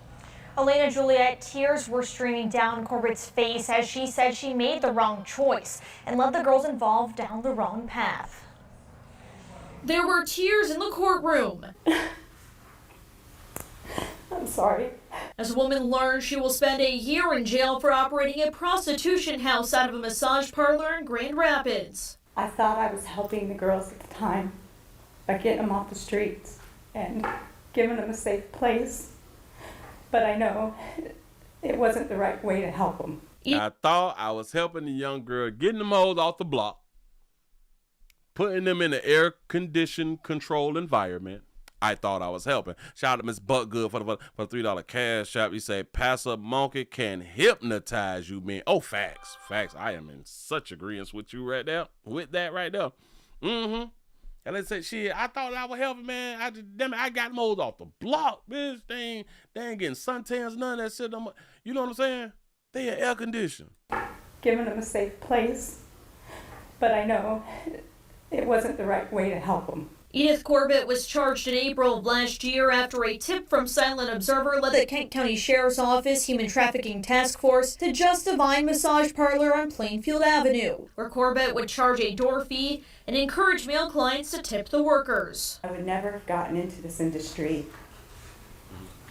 Elena Juliet, tears were streaming down Corbett's face as she said she made the wrong choice and led the girls involved down the wrong path. There were tears in the courtroom. I'm sorry. As a woman learns she will spend a year in jail for operating a prostitution house out of a massage parlor in Grand Rapids. I thought I was helping the girls at the time by getting them off the streets and giving them a safe place. But I know it wasn't the right way to help them. I thought I was helping the young girl, getting them hoes off the block, putting them in an air-conditioned, controlled environment. I thought I was helping. Shout out to Miss Buckgood for the $3 cash shop. You say, Pastor Monkey can hypnotize you, man. Oh, facts. Facts. I am in such agreement with you right there. With that right there. Mm-hmm. And they say, shit, I thought I was helping, man. I got them hoes off the block, bitch. They ain't getting suntans, none of that shit. You know what I'm saying? They are air-conditioned. Giving them a safe place. But I know it wasn't the right way to help them. Edith Corbett was charged in April of last year after a tip from Silent Observer led the Kent County Sheriff's Office Human Trafficking Task Force to Just Divine Massage Parlor on Plainfield Avenue, where Corbett would charge a door fee and encourage male clients to tip the workers. I would never have gotten into this industry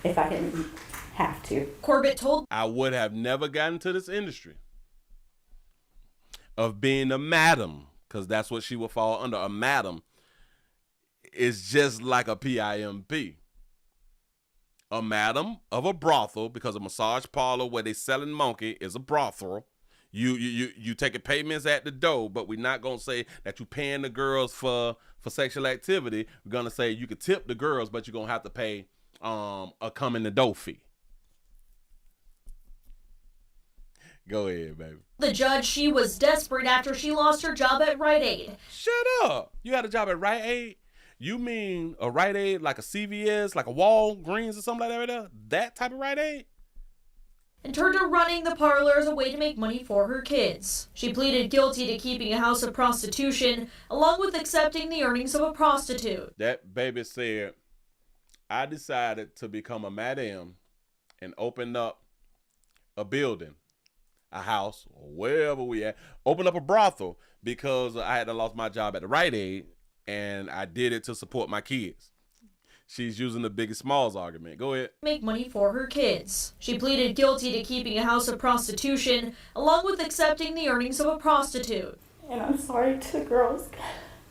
if I didn't have to. Corbett told I would have never gotten into this industry of being a madam, because that's what she would fall under. A madam is just like a PIMP. A madam of a brothel, because a massage parlor where they selling monkey is a brothel. You taking payments at the door, but we're not gonna say that you paying the girls for sexual activity. We're gonna say you could tip the girls, but you're gonna have to pay a come in the door fee. Go ahead, baby. The judge she was desperate after she lost her job at Rite Aid. Shut up. You had a job at Rite Aid? You mean a Rite Aid like a CVS, like a Walgreens or something like that right there? That type of Rite Aid? And turned to running the parlor as a way to make money for her kids. She pleaded guilty to keeping a house of prostitution, along with accepting the earnings of a prostitute. That baby said, I decided to become a madam and open up a building, a house, or wherever we at, open up a brothel because I had lost my job at the Rite Aid, and I did it to support my kids. She's using the Biggie Smalls argument. Go ahead. Make money for her kids. She pleaded guilty to keeping a house of prostitution, along with accepting the earnings of a prostitute. And I'm sorry to the girls,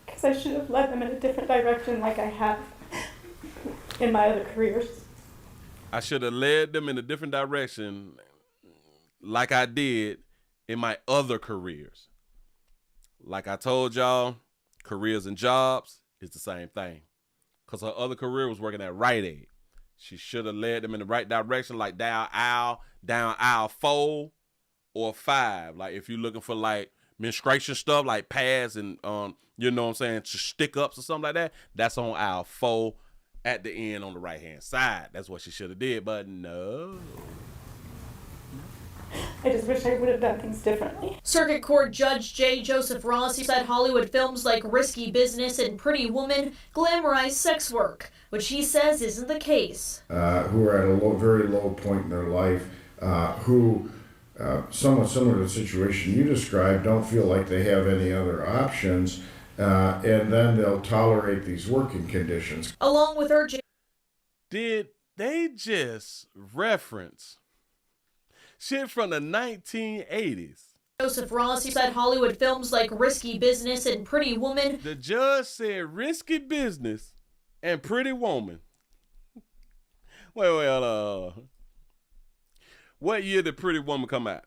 because I should have led them in a different direction like I have in my other careers. I should have led them in a different direction like I did in my other careers. Like I told y'all, careers and jobs is the same thing. Because her other career was working at Rite Aid. She should have led them in the right direction, like down aisle 4 or 5. Like if you're looking for like menstruation stuff, like pads and you know what I'm saying, stick-ups or something like that, that's on aisle 4 at the end on the right-hand side. That's what she should have did, but no. I just wish I would have done things differently. Circuit Court Judge J. Joseph Rossi said Hollywood films like Risky Business and Pretty Woman glamorize sex work, which he says isn't the case. Who are at a very low point in their life, who, somewhat similar to the situation you described, don't feel like they have any other options, and then they'll tolerate these working conditions. Along with urging... Did they just reference shit from the 1980s? Joseph Rossi said Hollywood films like Risky Business and Pretty Woman. The judge said Risky Business and Pretty Woman. Wait, what year did Pretty Woman come out?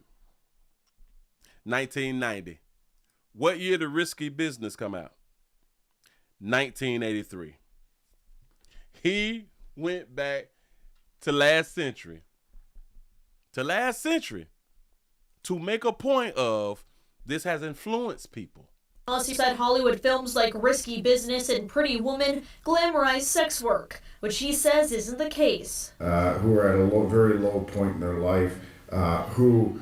1990. What year did Risky Business come out? 1983. He went back to last century to make a point of this has influenced people. Rossi said Hollywood films like Risky Business and Pretty Woman glamorize sex work, which he says isn't the case. Who are at a very low point in their life, who,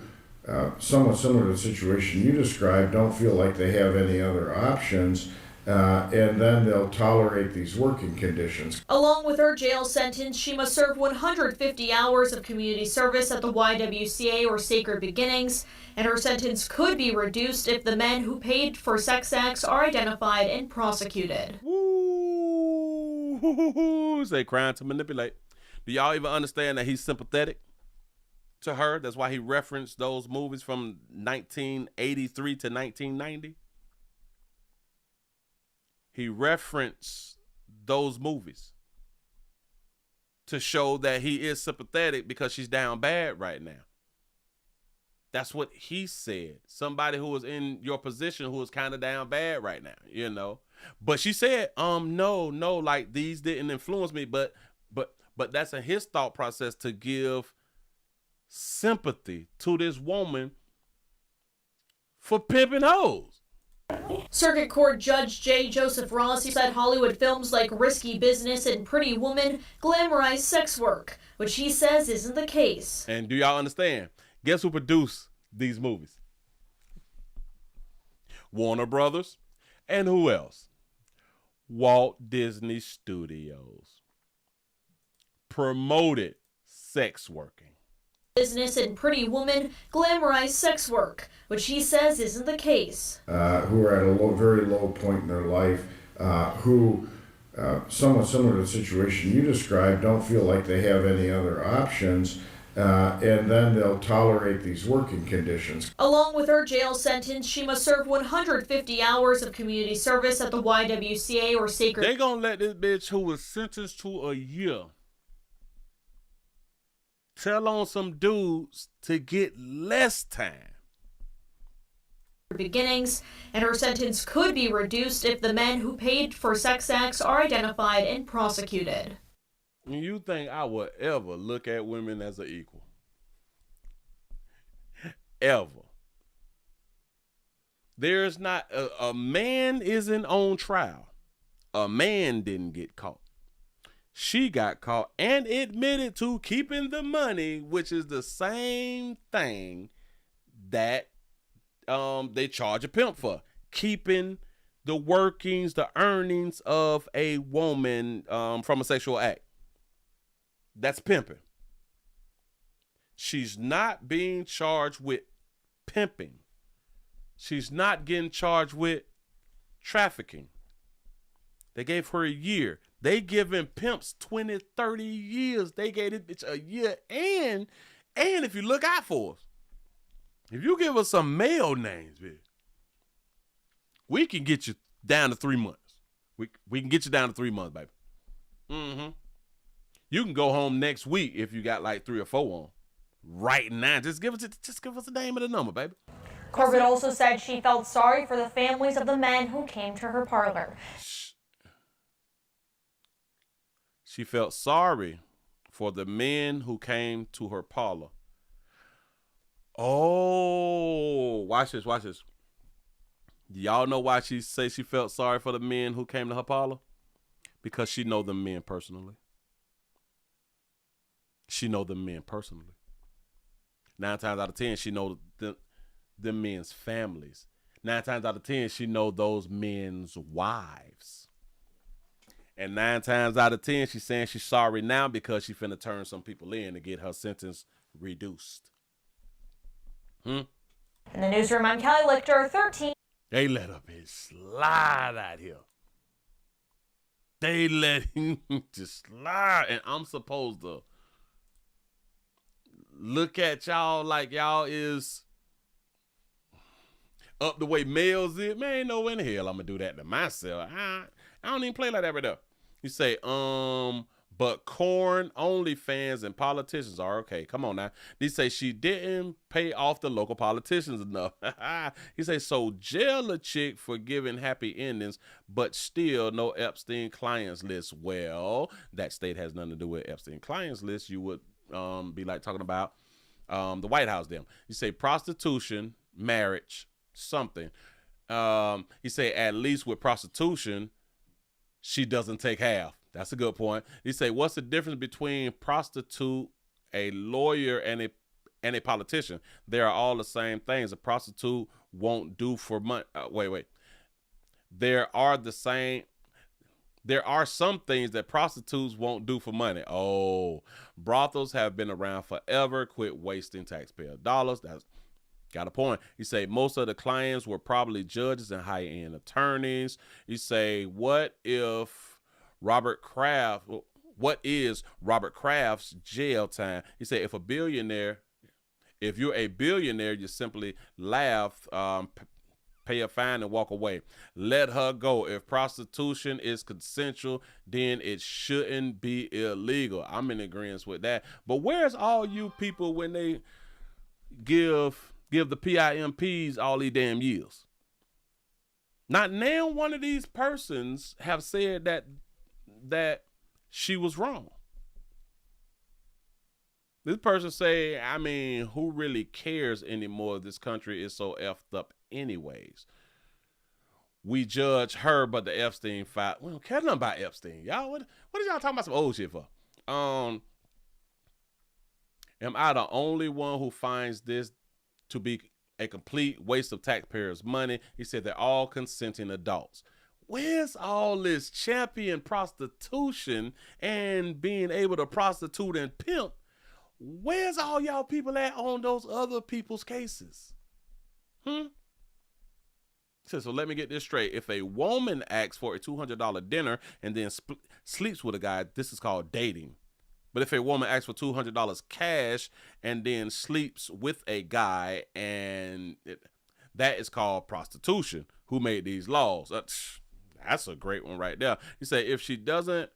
somewhat similar to the situation you described, don't feel like they have any other options, and then they'll tolerate these working conditions. Along with her jail sentence, she must serve 150 hours of community service at the YWCA or Sacred Beginnings, and her sentence could be reduced if the men who paid for sex acts are identified and prosecuted. Ooh, say crime to manipulate. Do y'all even understand that he's sympathetic to her? That's why he referenced those movies from 1983 to 1990. He referenced those movies to show that he is sympathetic because she's down bad right now. That's what he said. Somebody who was in your position who was kind of down bad right now, you know. But she said, no, like these didn't influence me, but that's in his thought process to give sympathy to this woman for pimping hoes. Circuit Court Judge J. Joseph Rossi said Hollywood films like Risky Business and Pretty Woman glamorize sex work, which he says isn't the case. And do y'all understand? Guess who produced these movies? Warner Brothers. And who else? Walt Disney Studios. Promoted sex working. Business and Pretty Woman glamorize sex work, which he says isn't the case. Who are at a very low point in their life, who, somewhat similar to the situation you described, don't feel like they have any other options, and then they'll tolerate these working conditions. Along with her jail sentence, she must serve 150 hours of community service at the YWCA or Sacred. They gonna let this bitch who was sentenced to a year tell on some dudes to get less time. Beginnings, and her sentence could be reduced if the men who paid for sex acts are identified and prosecuted. You think I would ever look at women as an equal? Ever. There's not, a man isn't on trial. A man didn't get caught. She got caught and admitted to keeping the money, which is the same thing that they charge a pimp for. Keeping the workings, the earnings of a woman from a sexual act. That's pimping. She's not being charged with pimping. She's not getting charged with trafficking. They gave her a year. They giving pimps 20, 30 years. They gave this bitch a year. And if you look out for us, if you give us some male names, bitch, we can get you down to 3 months. We can get you down to 3 months, baby. Mm-hmm. You can go home next week if you got like 3 or 4 on. Right now. Just give us the name of the number, baby. Corbett also said she felt sorry for the families of the men who came to her parlor. She felt sorry for the men who came to her parlor. Oh, watch this. Y'all know why she say she felt sorry for the men who came to her parlor? Because she know them men personally. She know them men personally. 9 times out of 10, she know the men's families. 9 times out of 10, she know those men's wives. And 9 times out of 10, she's saying she's sorry now because she finna turn some people in to get her sentence reduced. In the newsroom, I'm Kelly Lichter, 13. They let her bitch slide out here. They let him just slide. And I'm supposed to look at y'all like y'all is up the way males is. Man, ain't no way in the hell I'm gonna do that to myself. I don't even play like that right there. You say, but corn only fans and politicians are okay. Come on now. They say she didn't pay off the local politicians enough. He say, so jail a chick for giving happy endings, but still no Epstein clients list. Well, that state has nothing to do with Epstein clients list. You would be like talking about the White House them. You say prostitution, marriage, something. He say at least with prostitution, she doesn't take half. That's a good point. He say, what's the difference between prostitute, a lawyer, and a politician? They are all the same things. A prostitute won't do for money. Wait. There are some things that prostitutes won't do for money. Oh, brothels have been around forever. Quit wasting taxpayer dollars. That's got a point. You say most of the clients were probably judges and high-end attorneys. You say, what is Robert Kraft's jail time? You say, if you're a billionaire, you simply laugh, pay a fine and walk away. Let her go. If prostitution is consensual, then it shouldn't be illegal. I'm in agreement with that. But where's all you people when they give the PIMPs all these damn years? Not now one of these persons have said that she was wrong. This person say, I mean, who really cares anymore? This country is so effed up anyways. We judge her, but the Epstein file, we don't care nothing about Epstein. Y'all, what are y'all talking about some old shit for? Am I the only one who finds this to be a complete waste of taxpayers' money? He said they're all consenting adults. Where's all this champion prostitution and being able to prostitute and pimp? Where's all y'all people at on those other people's cases? So let me get this straight. If a woman asks for a $200 dinner and then sleeps with a guy, this is called dating. But if a woman asks for $200 cash and then sleeps with a guy, that is called prostitution. Who made these laws? That's a great one right there. You say, if she doesn't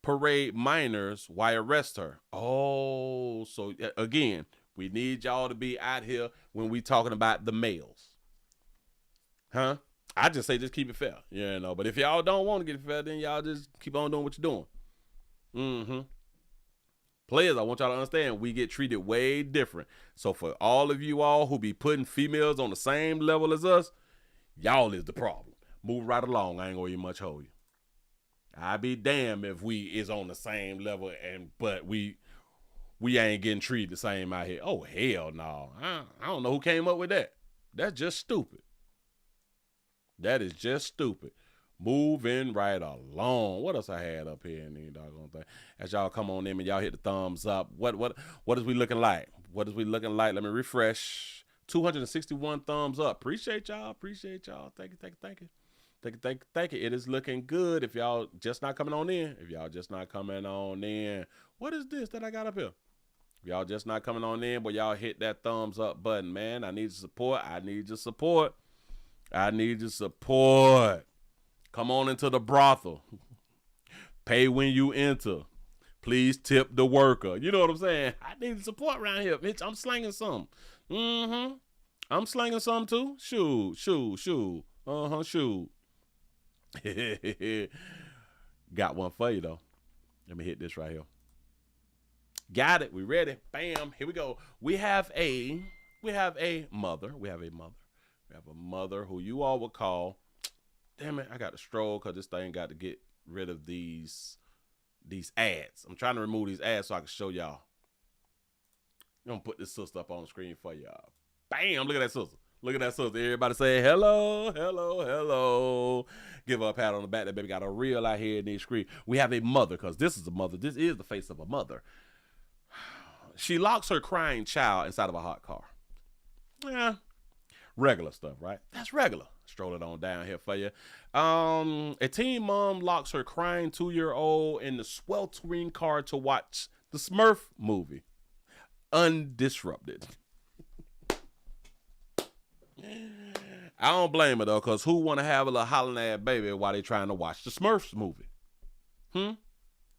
parade minors, why arrest her? Oh, so again, we need y'all to be out here when we talking about the males. I just say just keep it fair. But if y'all don't want to get it fair, then y'all just keep on doing what you're doing. Players, I want y'all to understand, we get treated way different. So for all of you all who be putting females on the same level as us, y'all is the problem. Move right along. I ain't gonna even much hold you. I'd be damned if we is on the same level but we ain't getting treated the same out here. Oh, hell no. I don't know who came up with that. That's just stupid. That is just stupid. Moving right along. What else I had up here in the doggone thing? As y'all come on in and y'all hit the thumbs up. What is we looking like? What is we looking like? Let me refresh. 261 thumbs up. Appreciate y'all. Thank you. It is looking good. If y'all just not coming on in. What is this that I got up here? If y'all just not coming on in, but y'all hit that thumbs up button, man. I need your support. Come on into the brothel. Pay when you enter. Please tip the worker. You know what I'm saying? I need support around here, bitch. I'm slanging some. I'm slanging some too. Shoot. Shoot. Got one for you though. Let me hit this right here. Got it. We ready. Bam. Here we go. We have a mother. We have a mother who you all would call. Damn it, I got to stroll because this thing got to get rid of these ads. I'm trying to remove these ads so I can show y'all. I'm going to put this sister up on the screen for y'all. Bam, look at that sister. Everybody say hello. Give her a pat on the back. That baby got a reel out here in these screen. We have a mother because this is a mother. This is the face of a mother. She locks her crying child inside of a hot car. Yeah. Regular stuff, right? That's regular. Stroll it on down here for you. A teen mom locks her crying 2-year-old in the sweltering car to watch the Smurf movie, undisrupted. I don't blame her though, because who want to have a little hollering at baby while they trying to watch the Smurfs movie?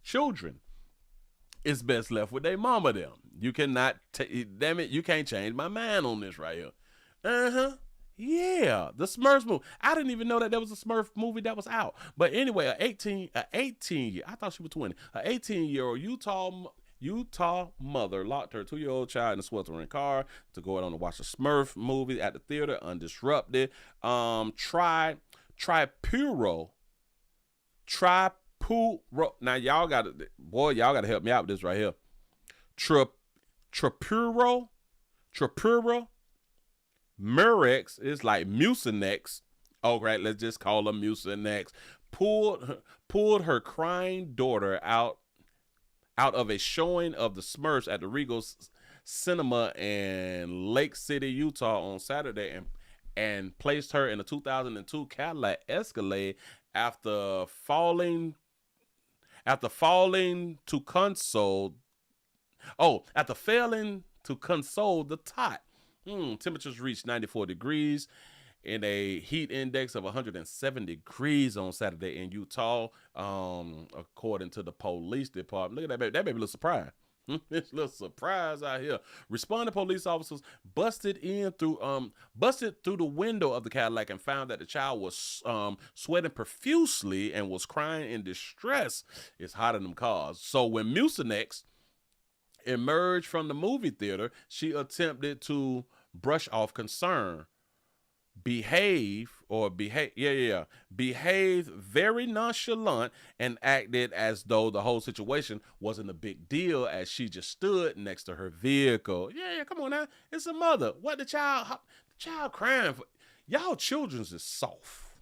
Children. It's best left with their mama them. You cannot, damn it, you can't change my mind on this right here. Yeah, the Smurfs movie. I didn't even know that there was a Smurf movie that was out. But anyway, I thought she was 20. An 18-year-old Utah Utah mother locked her 2-year-old child in a sweltering car to go out on to watch a Smurf movie at the theater undisrupted. Tripuro. Now y'all gotta help me out with this right here. Trapuro. Murex is like Mucinex. Okay, let's just call her Mucinex. Pulled her crying daughter out of a showing of the Smurfs at the Regal Cinema in Lake City, Utah on Saturday and placed her in a 2002 Cadillac Escalade after failing to console the tot. Temperatures reached 94 degrees in a heat index of 107 degrees on Saturday in Utah, according to the police department. Look at that baby. That baby looks surprised. It's a little surprise out here. Responding police officers busted through the window of the Cadillac and found that the child was sweating profusely and was crying in distress. It's hot in them cars. So when Mucinex emerged from the movie theater, she attempted to brush off concern. Behaved very nonchalant and acted as though the whole situation wasn't a big deal as she just stood next to her vehicle. Yeah, come on now. It's a mother. What the child crying for? Y'all children's is soft.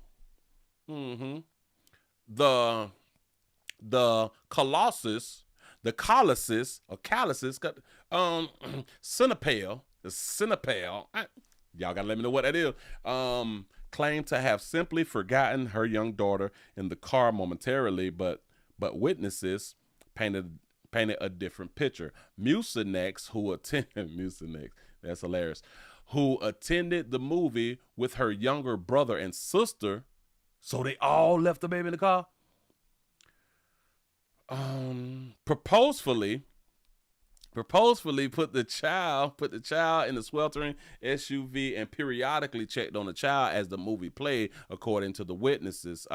The colossus, Cinepale, y'all gotta let me know what that is. Claimed to have simply forgotten her young daughter in the car momentarily, but witnesses painted a different picture. Mucinex, that's hilarious, who attended the movie with her younger brother and sister, so they all left the baby in the car. Purposefully put the child in the sweltering SUV and periodically checked on the child as the movie played, according to the witnesses.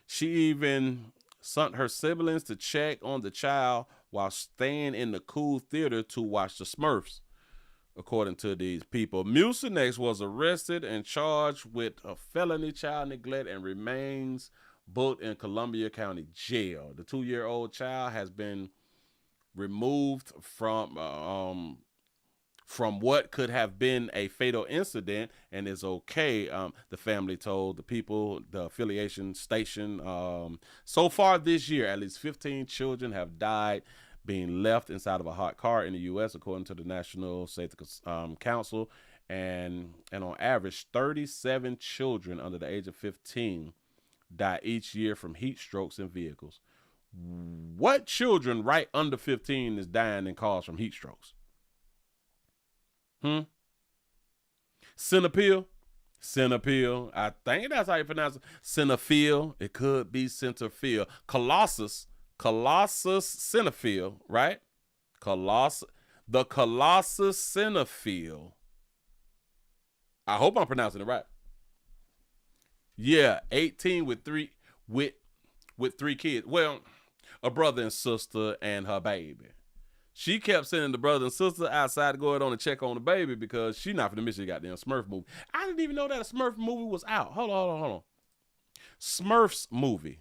She even sent her siblings to check on the child while staying in the cool theater to watch the Smurfs, according to these people. Mucinex was arrested and charged with a felony child neglect and remains booked in Columbia County Jail. The 2-year-old child has been removed from what could have been a fatal incident and is okay, the family told the people, the affiliation station. So far this year, at least 15 children have died being left inside of a hot car in the U.S., according to the National Safety Council, and on average, 37 children under the age of 15 die each year from heat strokes in vehicles. What children right under 15 is dying in cars from heat strokes? Centipede. I think that's how you pronounce it. Centipede. It could be centipede. Colossus centipede, right? The Colossus centipede. I hope I'm pronouncing it right. Yeah, 18 with three kids. Well, a brother and sister and her baby. She kept sending the brother and sister outside to go out on and check on the baby because she not finna miss the goddamn Smurf movie. I didn't even know that a Smurf movie was out. Hold on. Smurfs movie.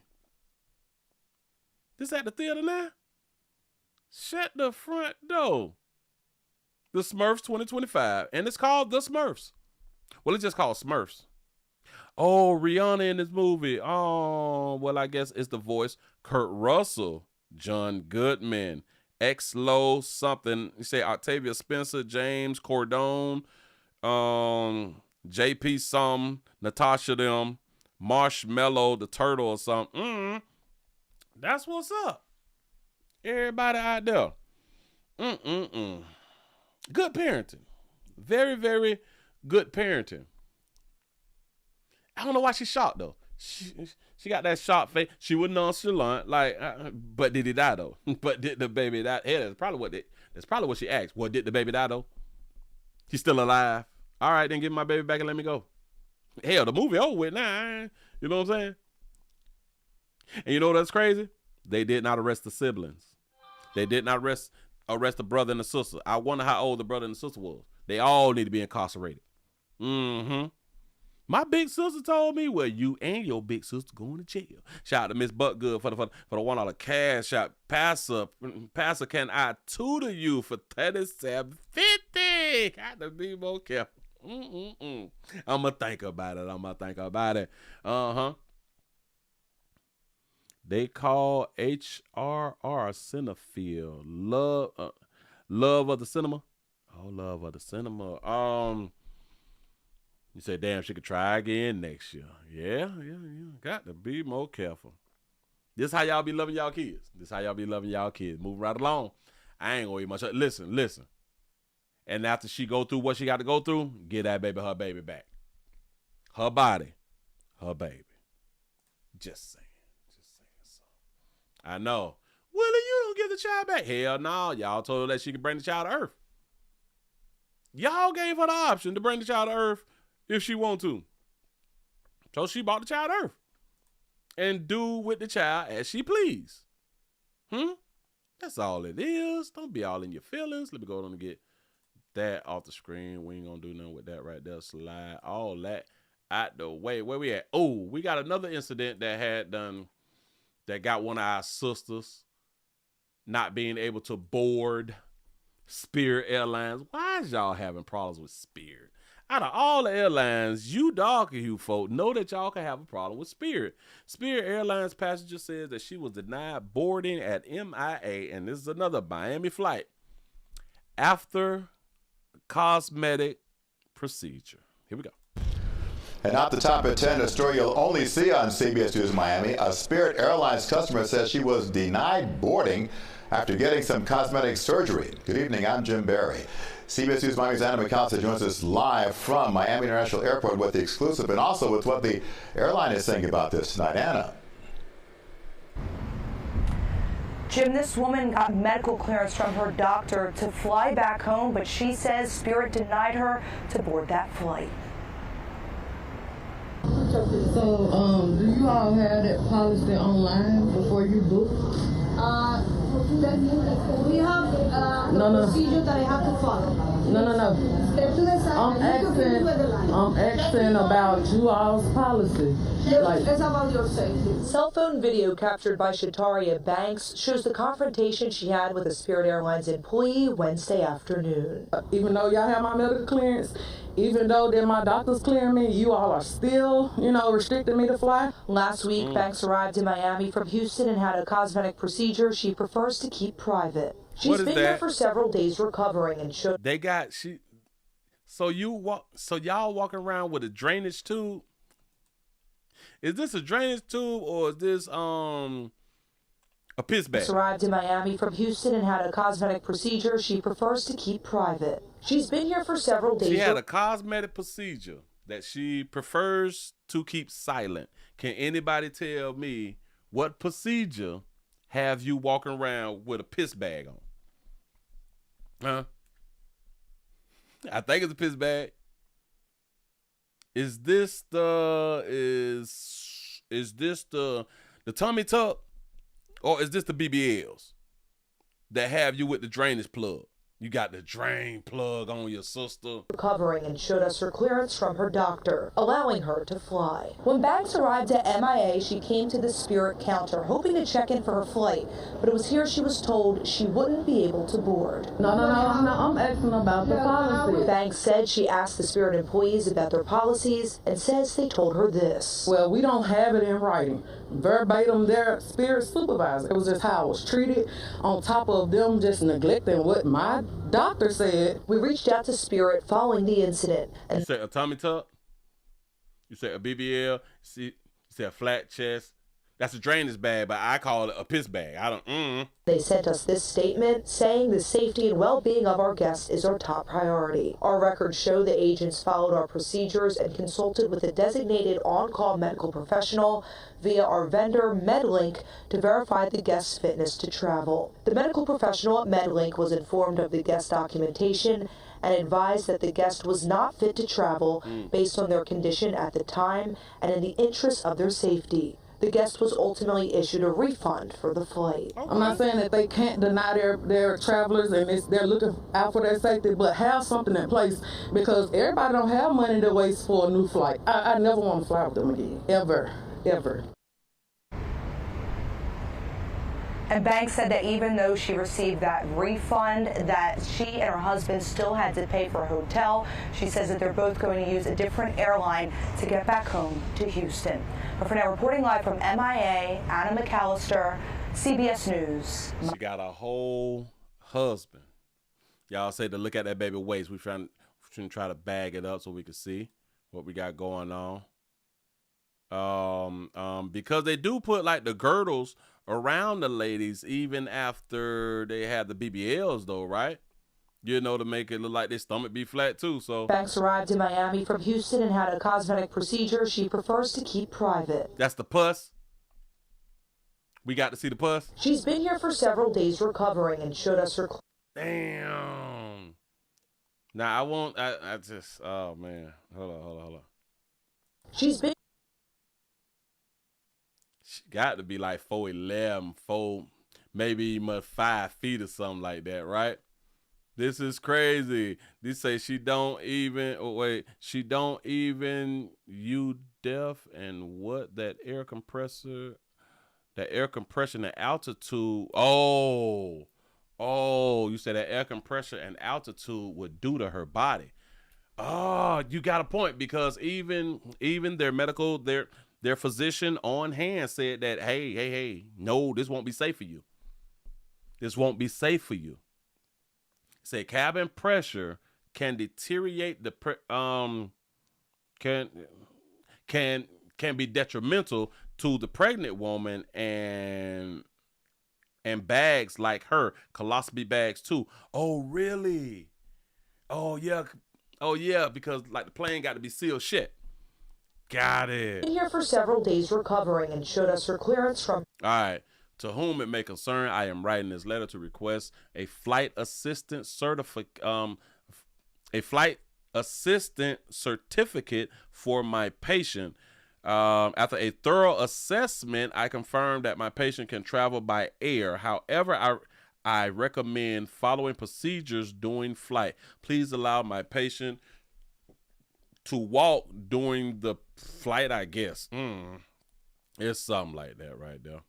This at the theater now? Shut the front door. The Smurfs 2025. And it's called The Smurfs. Well, it's just called Smurfs. Oh, Rihanna in this movie. Oh, well, I guess it's the voice. Kurt Russell, John Goodman, X-Lo something. You say Octavia Spencer, James Cordone, JP some, Natasha them, Marshmallow the Turtle or something. That's what's up. Everybody out there. Good parenting. Very, very good parenting. I don't know why she shocked though. She got that shocked face. She was nonchalant, like, but did he die though? But did the baby die? Yeah, that's probably what she asked. Well, did the baby die though? He's still alive. All right, then give me my baby back and let me go. Hell, the movie over with now. You know what I'm saying? And you know what's crazy? They did not arrest the siblings. They did not arrest the brother and the sister. I wonder how old the brother and the sister was. They all need to be incarcerated. Mm-hmm. My big sister told me, well, you and your big sister going to jail. Shout out to Miss Buckgood for the $1 cash out. Pastor, can I tutor you for $37.50? Got to be more careful. I'm going to think about it. Uh-huh. They call HRR Cinefield Love of the Cinema. Oh, Love of the Cinema. You say, damn, she could try again next year. Yeah. Got to be more careful. This how y'all be loving y'all kids. Move right along. I ain't gonna eat much. Listen. And after she go through what she got to go through, get that baby her baby back. Her body, her baby. Just saying. So. I know. Willie, you don't give the child back. Hell no. Y'all told her that she could bring the child to earth. Y'all gave her the option to bring the child to earth if she want to. So she brought the child to earth. And do with the child as she please. That's all it is. Don't be all in your feelings. Let me go on and get that off the screen. We ain't gonna do nothing with that right there. Slide all that out the way. Where we at? Oh, we got another incident that got one of our sisters not being able to board Spirit Airlines. Why is y'all having problems with Spirit? Out of all the airlines, you folk know that y'all can have a problem with Spirit. Spirit Airlines passenger says that she was denied boarding at MIA, and this is another Miami flight, after cosmetic procedure. Here we go. And at the top at 10, a story you'll only see on CBS News Miami. A Spirit Airlines customer says she was denied boarding after getting some cosmetic surgery. Good evening, I'm Jim Barry. CBS News Miami's Anna McAllister joins us live from Miami International Airport with the exclusive and also with what the airline is saying about this tonight. Anna. Jim, this woman got medical clearance from her doctor to fly back home, but she says Spirit denied her to board that flight. So, do you all have that policy online before you book? We have procedure that I have to follow. No. Step to the side. I'm asking about you all's policy. It's about your safety. Cell phone video captured by Shataria Banks shows the confrontation she had with a Spirit Airlines employee Wednesday afternoon. Even though y'all have my medical clearance, even though they're my doctor's clearing me, you all are still, restricting me to fly. Last week, Banks arrived in Miami from Houston and had a cosmetic procedure she prefers to keep private. She's been here for several days recovering and showed. So y'all walking around with a drainage tube? Is this a drainage tube or is this a piss bag? Banks arrived in Miami from Houston and had a cosmetic procedure she prefers to keep private. She's been here for several days. She had a cosmetic procedure that she prefers to keep silent. Can anybody tell me what procedure have you walking around with a piss bag on? Huh? I think it's a piss bag. Is this the tummy tuck, or is this the BBLs that have you with the drainage plug? You got the drain plug on your sister. Recovering and showed us her clearance from her doctor, allowing her to fly. When Banks arrived at MIA, she came to the Spirit counter, hoping to check in for her flight, but it was here she was told she wouldn't be able to board. No, I'm asking about the policy. Banks said she asked the Spirit employees about their policies and says they told her this. Well, we don't have it in writing. Verbatim, their Spirit supervisor. It was just how I was treated, on top of them just neglecting what my doctor said. We reached out to Spirit following the incident. And you said a tummy tuck? You said a BBL? You said a flat chest? That's a drainage bag, but I call it a piss bag. They sent us this statement saying the safety and well-being of our guests is our top priority. Our records show the agents followed our procedures and consulted with a designated on-call medical professional via our vendor MedLink to verify the guest's fitness to travel. The medical professional at MedLink was informed of the guest documentation and advised that the guest was not fit to travel based on their condition at the time and in the interest of their safety. The guest was ultimately issued a refund for the flight. I'm not saying that they can't deny their travelers and they're looking out for their safety, but have something in place because everybody don't have money to waste for a new flight. I never want to fly with them again, ever, ever. And Banks said that even though she received that refund, that she and her husband still had to pay for a hotel. She says that they're both going to use a different airline to get back home to Houston. But for now, reporting live from MIA, Anna McAllister, CBS News. She got a whole husband. Y'all say to look at that baby waist. We trying to try to bag it up so we can see what we got going on. Because they do put like the girdles around the ladies even after they have the BBLs though, right? You know, to make it look like their stomach be flat too. So Banks arrived in Miami from Houston and had a cosmetic procedure she prefers to keep private. That's the puss. We got to see the puss. She's been here for several days recovering and showed us her. Damn. Now I just, oh man. Hold on. She's been. She got to be like 4'11", maybe even 5 feet or something like that, right? This is crazy. They say she don't even, you deaf and what that air compression, the altitude. Oh, you said that air compression and altitude would do to her body. Oh, you got a point because even their physician on hand said that, hey, no, this won't be safe for you. This won't be safe for you. Say cabin pressure can deteriorate can be detrimental to the pregnant woman and bags like her, colostomy bags too. Oh, really? Oh, yeah, because like the plane got to be sealed shut. Got it. Been here for several days recovering and showed us her clearance from. All right. To whom it may concern, I am writing this letter to request a flight assistant certificate for my patient. After a thorough assessment, I confirmed that my patient can travel by air. However, I recommend following procedures during flight. Please allow my patient to walk during the flight, I guess. It's something like that right there.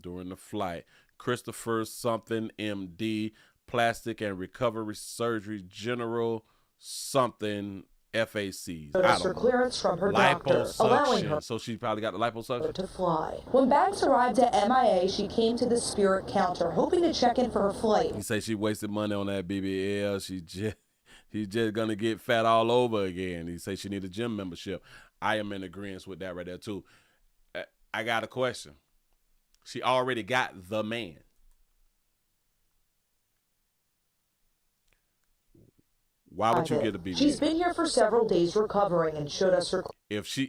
During the flight. Christopher something, MD, plastic and recovery surgery, general something, FACs. I don't know. Clearance from her doctor, allowing her. So she probably got the liposuction to fly. When Banks arrived at MIA, she came to the Spirit counter, hoping to check in for her flight. He say she wasted money on that BBL. She's just gonna get fat all over again. He say she need a gym membership. I am in agreement with that right there too. I got a question. She already got the man. Why would you get a BBL? She's been here for several days recovering and showed us her. If she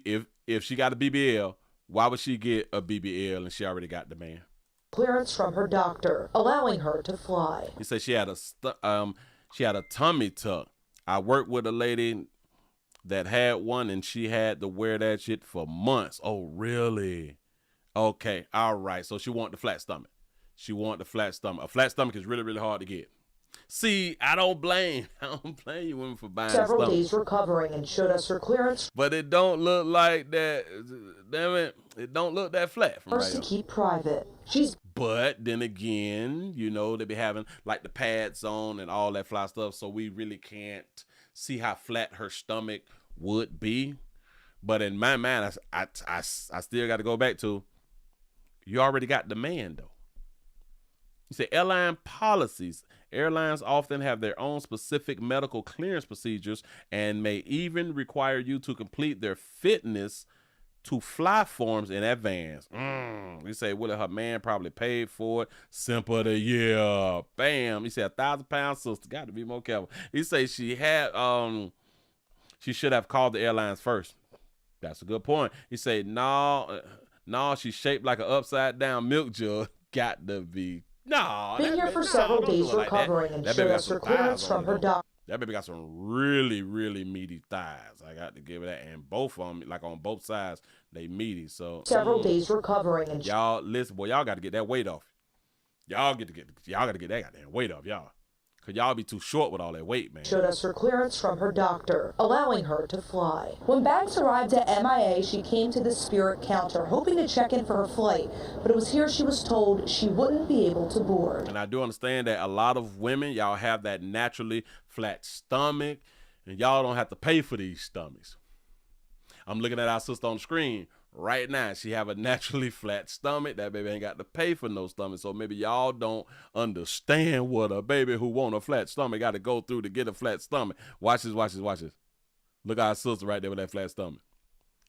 got a BBL, why would she get a BBL and she already got the man? Clearance from her doctor, allowing her to fly. He said she had a tummy tuck. I worked with a lady that had one and she had to wear that shit for months. Oh, really? Okay, all right. So she wanted the flat stomach. A flat stomach is really, really hard to get. See, I don't blame you women for buying several stomach. Days recovering and showed us her clearance. But it don't look like that. Damn it don't look that flat from First right to keep private. But then again, you know, they be having like the pads on and all that fly stuff, so we really can't see how flat her stomach would be. But in my mind, I still got to go back to, you already got the man though. You say airline policies. Airlines often have their own specific medical clearance procedures and may even require you to complete their fitness to fly forms in advance. You say, well, her man probably paid for it. Simple of the year. Bam. He said 1,000-pound sister. Got to be more careful. He say she should have called the airlines first. That's a good point. He say, no, she's shaped like an upside down milk jug. Got to be. No. Been here for several days recovering and showed us her clearance from her doctor. That baby got some really, really meaty thighs. I got to give it that. And both of them, like on both sides, they meaty. So Several days recovering. And y'all, listen, boy, y'all got to get that weight off. Y'all got to get that goddamn weight off, y'all. Because y'all be too short with all that weight, man. Showed us her clearance from her doctor, allowing her to fly. When Banks arrived at MIA, she came to the Spirit counter, hoping to check in for her flight. But it was here she was told she wouldn't be able to board. And I do understand that a lot of women, y'all have that naturally flat stomach, and y'all don't have to pay for these stomachs. I'm looking at our sister on the screen right now. She have a naturally flat stomach. That baby ain't got to pay for no stomach. So maybe y'all don't understand what a baby who want a flat stomach got to go through to get a flat stomach. Watch this, watch this, watch this. Look at our sister right there with that flat stomach.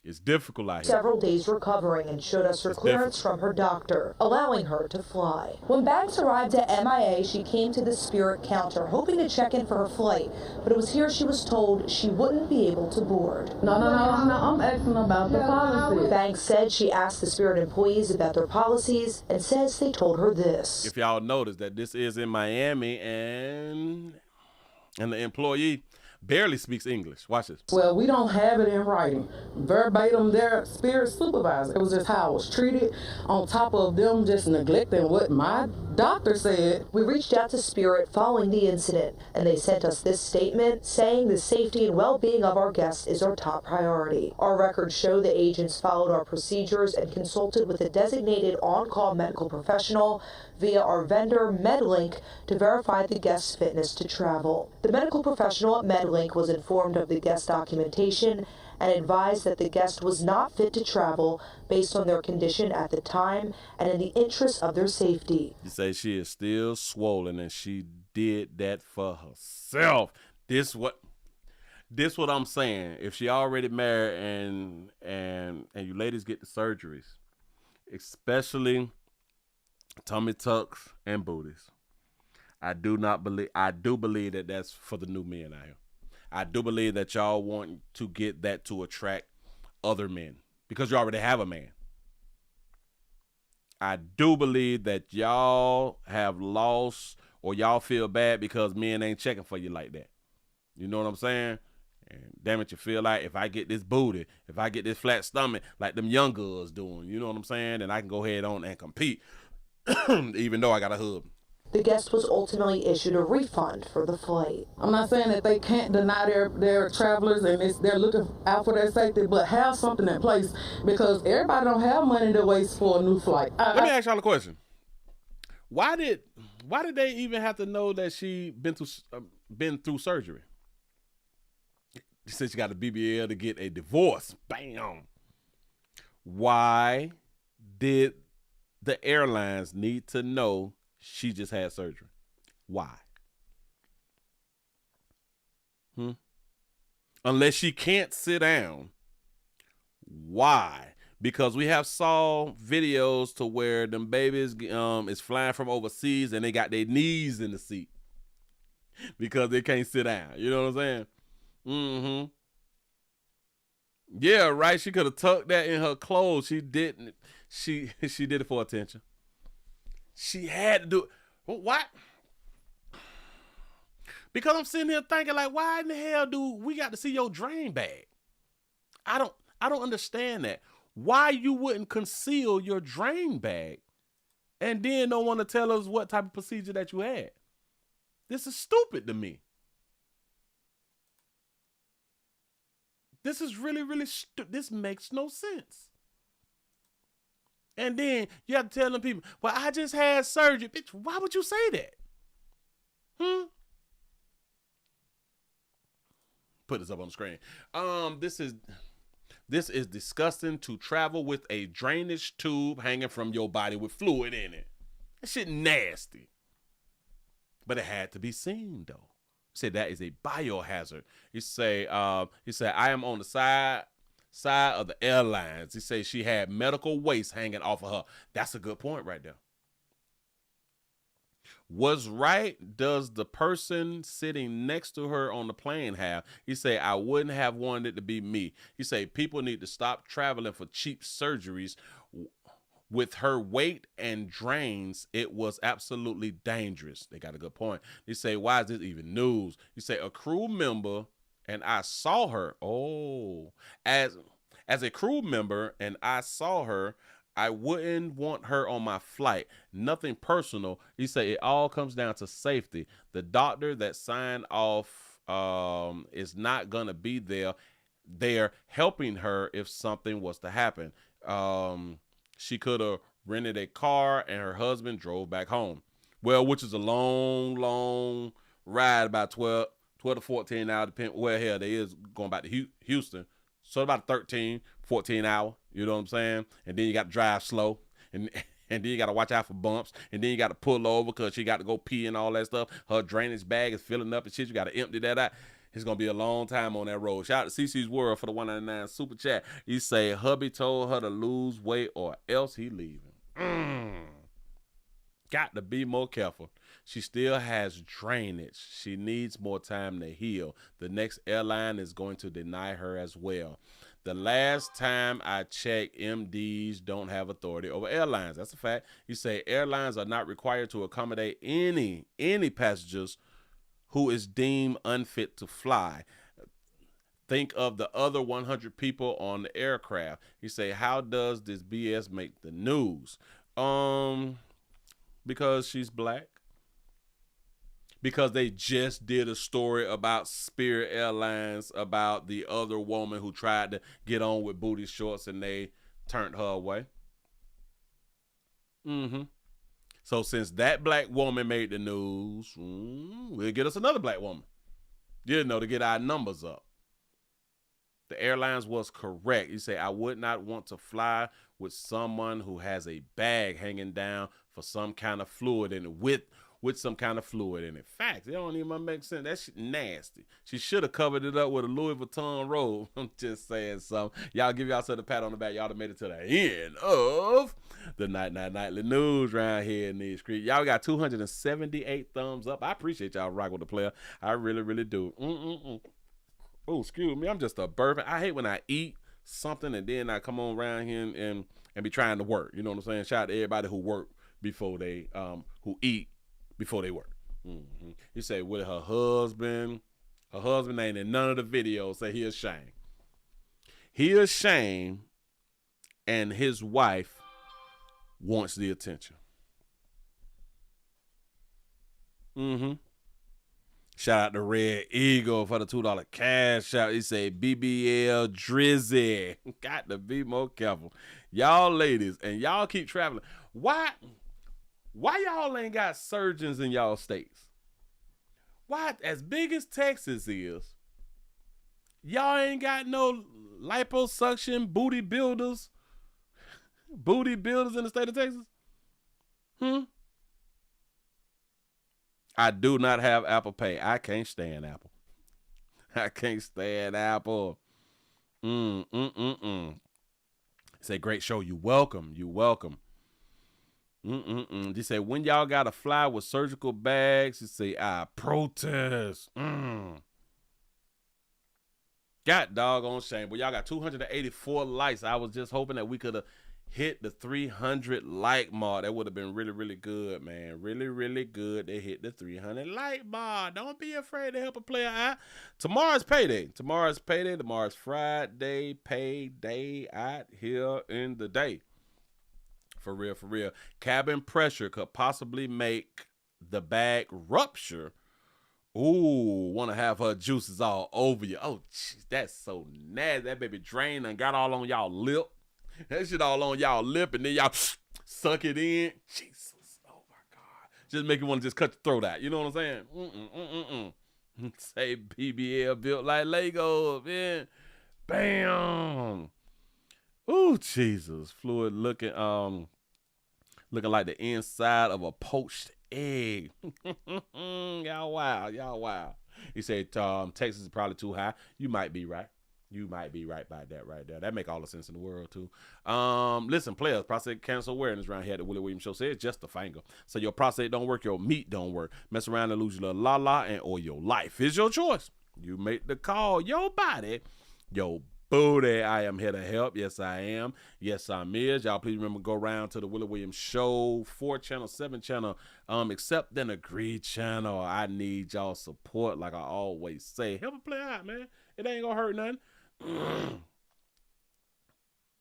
It's difficult out here. Several days recovering and showed us her clearance from her doctor, allowing her to fly. When Banks arrived at MIA, she came to the Spirit counter, hoping to check in for her flight. But it was here she was told she wouldn't be able to board. No, I'm asking about the policy. Banks said she asked the Spirit employees about their policies and says they told her this. If y'all notice that this is in Miami and the employee barely speaks English. Watch this. Well, we don't have it in writing. Verbatim, their Spirit supervisor. It was just how I was treated, on top of them just neglecting what my doctor said. We reached out to Spirit following the incident, and they sent us this statement saying the safety and well-being of our guests is our top priority. Our records show the agents followed our procedures and consulted with a designated on-call medical professional via our vendor MedLink to verify the guest's fitness to travel. The medical professional at MedLink was informed of the guest documentation and advised that the guest was not fit to travel based on their condition at the time and in the interest of their safety. You say she is still swollen and she did that for herself. This what I'm saying. If she already married and you ladies get the surgeries, especially tummy tucks and booties, I do believe that that's for the new men out here. I do believe that y'all want to get that to attract other men because you already have a man. I do believe that y'all have lost or y'all feel bad because men ain't checking for you like that. You know what I'm saying? And damn it, you feel like if I get this booty, if I get this flat stomach like them young girls doing, you know what I'm saying? Then I can go ahead on and compete even though I got a hub. The guest was ultimately issued a refund for the flight. I'm not saying that they can't deny their travelers and they're looking out for their safety, but have something in place because everybody don't have money to waste for a new flight. Let me ask y'all a question. Why did they even have to know that she been through surgery? She said she got a BBL to get a divorce. Bam. Why did the airlines need to know she just had surgery? Why? Unless she can't sit down. Why? Because we have saw videos to where them babies is flying from overseas and they got their knees in the seat because they can't sit down. You know what I'm saying? Yeah, right. She could have tucked that in her clothes. She didn't. She did it for attention. She had to do it. Well, why? Because I'm sitting here thinking, like, why in the hell do we got to see your drain bag? I don't understand that. Why you wouldn't conceal your drain bag and then don't want to tell us what type of procedure that you had? This is stupid to me. This is really, really stupid. This makes no sense. And then you have to tell them people, well, I just had surgery. Bitch, why would you say that? Put this up on the screen. This is disgusting to travel with a drainage tube hanging from your body with fluid in it. That shit nasty. But it had to be seen though. He said that is a biohazard. He said I am on the side of the airlines. He said she had medical waste hanging off of her. That's a good point right there. What's right does the person sitting next to her on the plane have? He said, I wouldn't have wanted it to be me. He said, people need to stop traveling for cheap surgeries With her weight and drains, it was absolutely dangerous. They got a good point. They say, why is this even news? You say, a crew member, and I saw her. Oh, as a crew member, and I saw her, I wouldn't want her on my flight. Nothing personal. You say it all comes down to safety. The doctor that signed off is not going to be there helping her if something was to happen. She could have rented a car and her husband drove back home. Well, which is a long ride, about 12 to 14 hours, depending where hell they is going back to Houston. So about 13, 14 hour, you know what I'm saying? And then you got to drive slow, and then you got to watch out for bumps, and then you got to pull over because she got to go pee and all that stuff. Her drainage bag is filling up and shit. You got to empty that out. It's going to be a long time on that road. Shout out to CC's World for the 199 super chat. He say, hubby told her to lose weight or else he leaving. Got to be more careful. She still has drainage. She needs more time to heal. The next airline is going to deny her as well. The last time I checked, MDs don't have authority over airlines. That's a fact. You say airlines are not required to accommodate any passengers who is deemed unfit to fly. Think of the other 100 people on the aircraft. You say, how does this BS make the news? Because she's black. Because they just did a story about Spirit Airlines, about the other woman who tried to get on with booty shorts and they turned her away. So since that black woman made the news, we'll get us another black woman, to get our numbers up. The airlines was correct. You say, I would not want to fly with someone who has a bag hanging down for some kind of fluid in it, with some kind of fluid in it. Facts, it don't even make sense. That shit nasty. She should have covered it up with a Louis Vuitton robe. I'm just saying something. Y'all give yourself a pat on the back. Y'all done made it to the end of the Nightly News around here in these streets. Y'all got 278 thumbs up. I appreciate y'all rocking with the player. I really, really do. Oh, excuse me. I'm just a bourbon. I hate when I eat something and then I come on around here and be trying to work. You know what I'm saying? Shout out to everybody who work before they, who eat before they work. You say, with her husband ain't in none of the videos, say he ashamed. He ashamed, and his wife wants the attention. Shout out to Red Eagle for the $2 cash out. He say, BBL Drizzy. Got to be more careful. Y'all ladies, and y'all keep traveling. Why y'all ain't got surgeons in y'all states? Why, as big as Texas is, y'all ain't got no liposuction booty builders in the state of Texas? I do not have Apple Pay. I can't stand Apple. Say, great show. You welcome. They say, when y'all gotta fly with surgical bags, you say, I protest. Got doggone shame. But y'all got 284 likes. I was just hoping that we could have hit the 300 like mark. That would have been really, really good, man. Really, really good to hit the 300 like mark. Don't be afraid to help a player out. Tomorrow's payday. Tomorrow's Friday, payday out here in the day. For real. Cabin pressure could possibly make the bag rupture. Ooh, want to have her juices all over you. Oh, geez, that's so nasty. That baby drain and got all on y'all lip. That shit all on y'all lip, and then y'all suck it in. Jesus, oh my God. Just make you want to just cut your throat out. You know what I'm saying? Say BBL built like Legos, man. Bam. Ooh, Jesus. Fluid looking like the inside of a poached egg. Y'all wow. He said Texas is probably too high. You might be right. By that right there. That make all the sense in the world too. Listen, players, prostate cancer awareness around here at the Willie Williams Show says just a finger. So your prostate don't work, your meat don't work. Mess around and lose your little or your life is your choice. You make the call. Your body booty. I am here to help. Yes, I am. Yes, I'm is. Y'all please remember go around to the Willie Williams Show, 4-channel, 7-channel, Accept and Agree channel. I need y'all support, like I always say. Help a play out, man. It ain't gonna hurt nothing.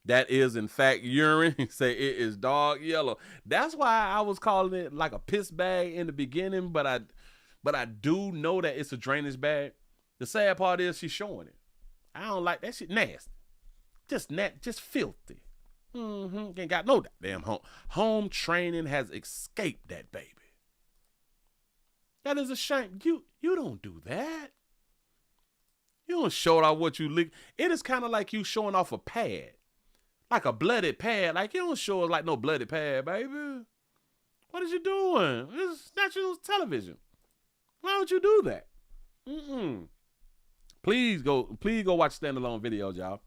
That is, in fact, urine. Say it is dog yellow. That's why I was calling it like a piss bag in the beginning, but I do know that it's a drainage bag. The sad part is she's showing it. I don't like that shit. Nasty. Just filthy. Ain't got no damn home. Home training has escaped that baby. That is a shame. You don't do that. You don't show off what you lick. It is kind of like you showing off a pad. Like a blooded pad. Like, you don't show us like no blooded pad, baby. What is you doing? It's national television. Why would you do that? Please go watch standalone videos, y'all.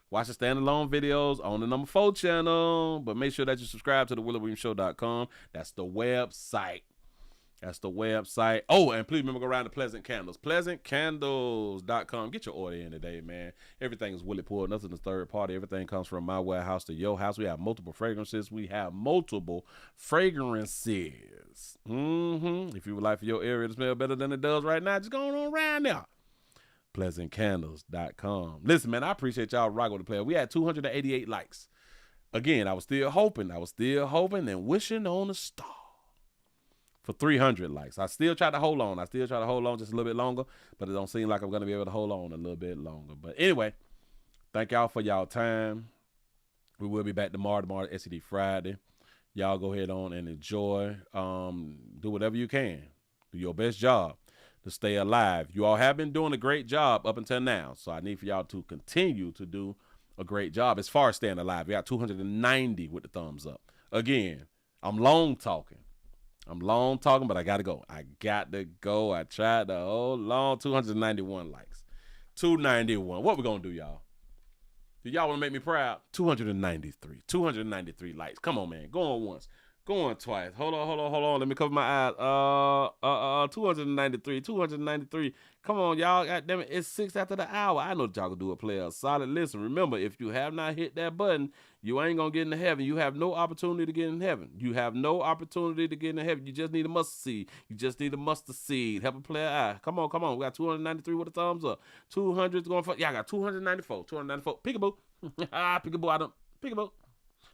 Watch the standalone videos on the number 4 channel. But make sure that you subscribe to the WillieWilliamsShow.com. That's the website. That's the website. Oh, and please remember, go around to Pleasant Candles. PleasantCandles.com. Get your order in today, man. Everything is Willie Pool. Nothing is third party. Everything comes from my warehouse to your house. We have multiple fragrances. If you would like for your area to smell better than it does right now, just go on around there. PleasantCandles.com. Listen, man, I appreciate y'all rocking with the player. We had 288 likes. Again, I was still hoping and wishing on a star for 300 likes. I still try to hold on. just a little bit longer, but it don't seem like I'm going to be able to hold on a little bit longer. But anyway, thank y'all for y'all time. We will be back tomorrow, SED Friday. Y'all go ahead on and enjoy. Do whatever you can. Do your best job to stay alive. You all have been doing a great job up until now, so I need for y'all to continue to do a great job as far as staying alive. We got 290 with the thumbs up. Again, I'm long talking, but I got to go. I tried to hold on. 291 likes. 291. What we going to do, y'all? Do y'all want to make me proud? 293 likes. Come on, man. Go on once. Go on twice. Hold on. Let me cover my eyes. 293. Come on, y'all. God damn it. It's 6 after the hour. I know that y'all can do a player solid. Listen, remember, if you have not hit that button, you ain't going to get into heaven. You have no opportunity to get in heaven. You just need a mustard seed. Help a player out. Come on. We got 293 with a thumbs up. 200's going for, yeah, I got 294. Peekaboo. Peekaboo.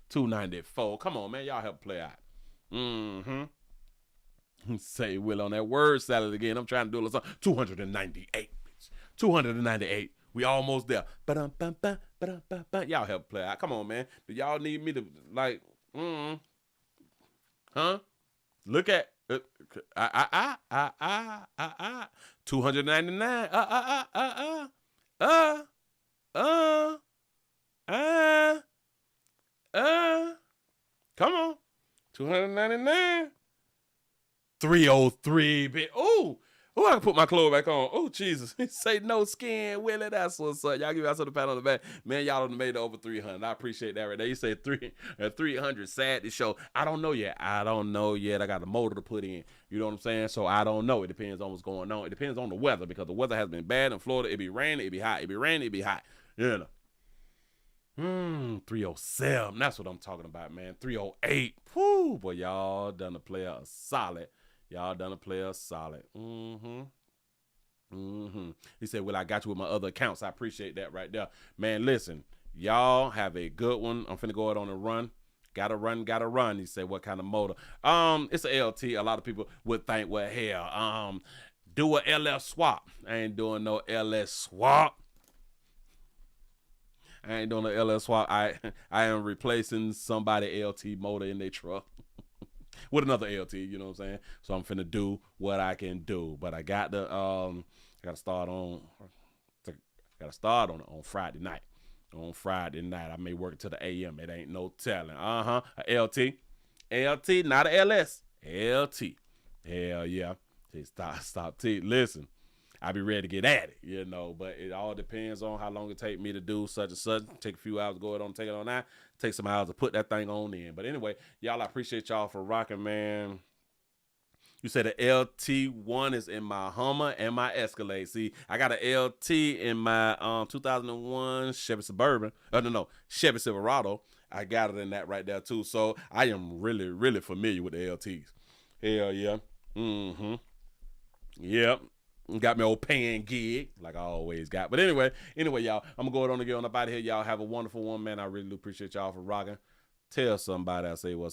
294. Come on, man. Y'all help play out. Say Will on that word salad again. I'm trying to do a little something. 298. 298. We almost there. Y'all help play out. Come on, man. Do y'all need me to like? Look at 299. Come on. 299. 303. Oh, I can put my clothes back on. Oh, Jesus. Say no skin, Willie. That's what's up. Y'all give me a pat on the back. Man, y'all done made it over 300. I appreciate that right there. You say 300. Sad to show. I don't know yet. I got a motor to put in. You know what I'm saying? So I don't know. It depends on what's going on. It depends on the weather, because the weather has been bad in Florida. It be raining. It be hot. You know. 307. That's what I'm talking about, man. 308. Whoo, boy, y'all done a player solid. He said, well, I got you with my other accounts. I appreciate that right there. Man, listen, y'all have a good one. I'm finna go out on a run. Gotta run. He said, what kind of motor? It's a LT. A lot of people would think, well, hell, do a LS swap. I ain't doing no LS swap. I ain't doing an LS swap. I am replacing somebody LT motor in their truck with another LT, you know what I'm saying? So I'm finna do what I can do. But I got to start on it on Friday night. I may work it to the AM. It ain't no telling. A LT, not a LS. LT. Hell yeah. Stop T. Listen. I be ready to get at it, you know, but it all depends on how long it take me to do such and such. Take a few hours to go ahead on, take it on out. Take some hours to put that thing on in. But anyway, y'all, I appreciate y'all for rocking, man. You said the LT1 is in my Hummer and my Escalade. See, I got an LT in my 2001 Chevy Suburban. No, Chevy Silverado. I got it in that right there too. So I am really, really familiar with the LTs. Hell yeah. Mm-hmm. Yep. Got my old pan gig like I always got. But anyway, y'all, I'm going to go on and get on up out of here. Y'all have a wonderful one, man. I really do appreciate y'all for rocking. Tell somebody I say what's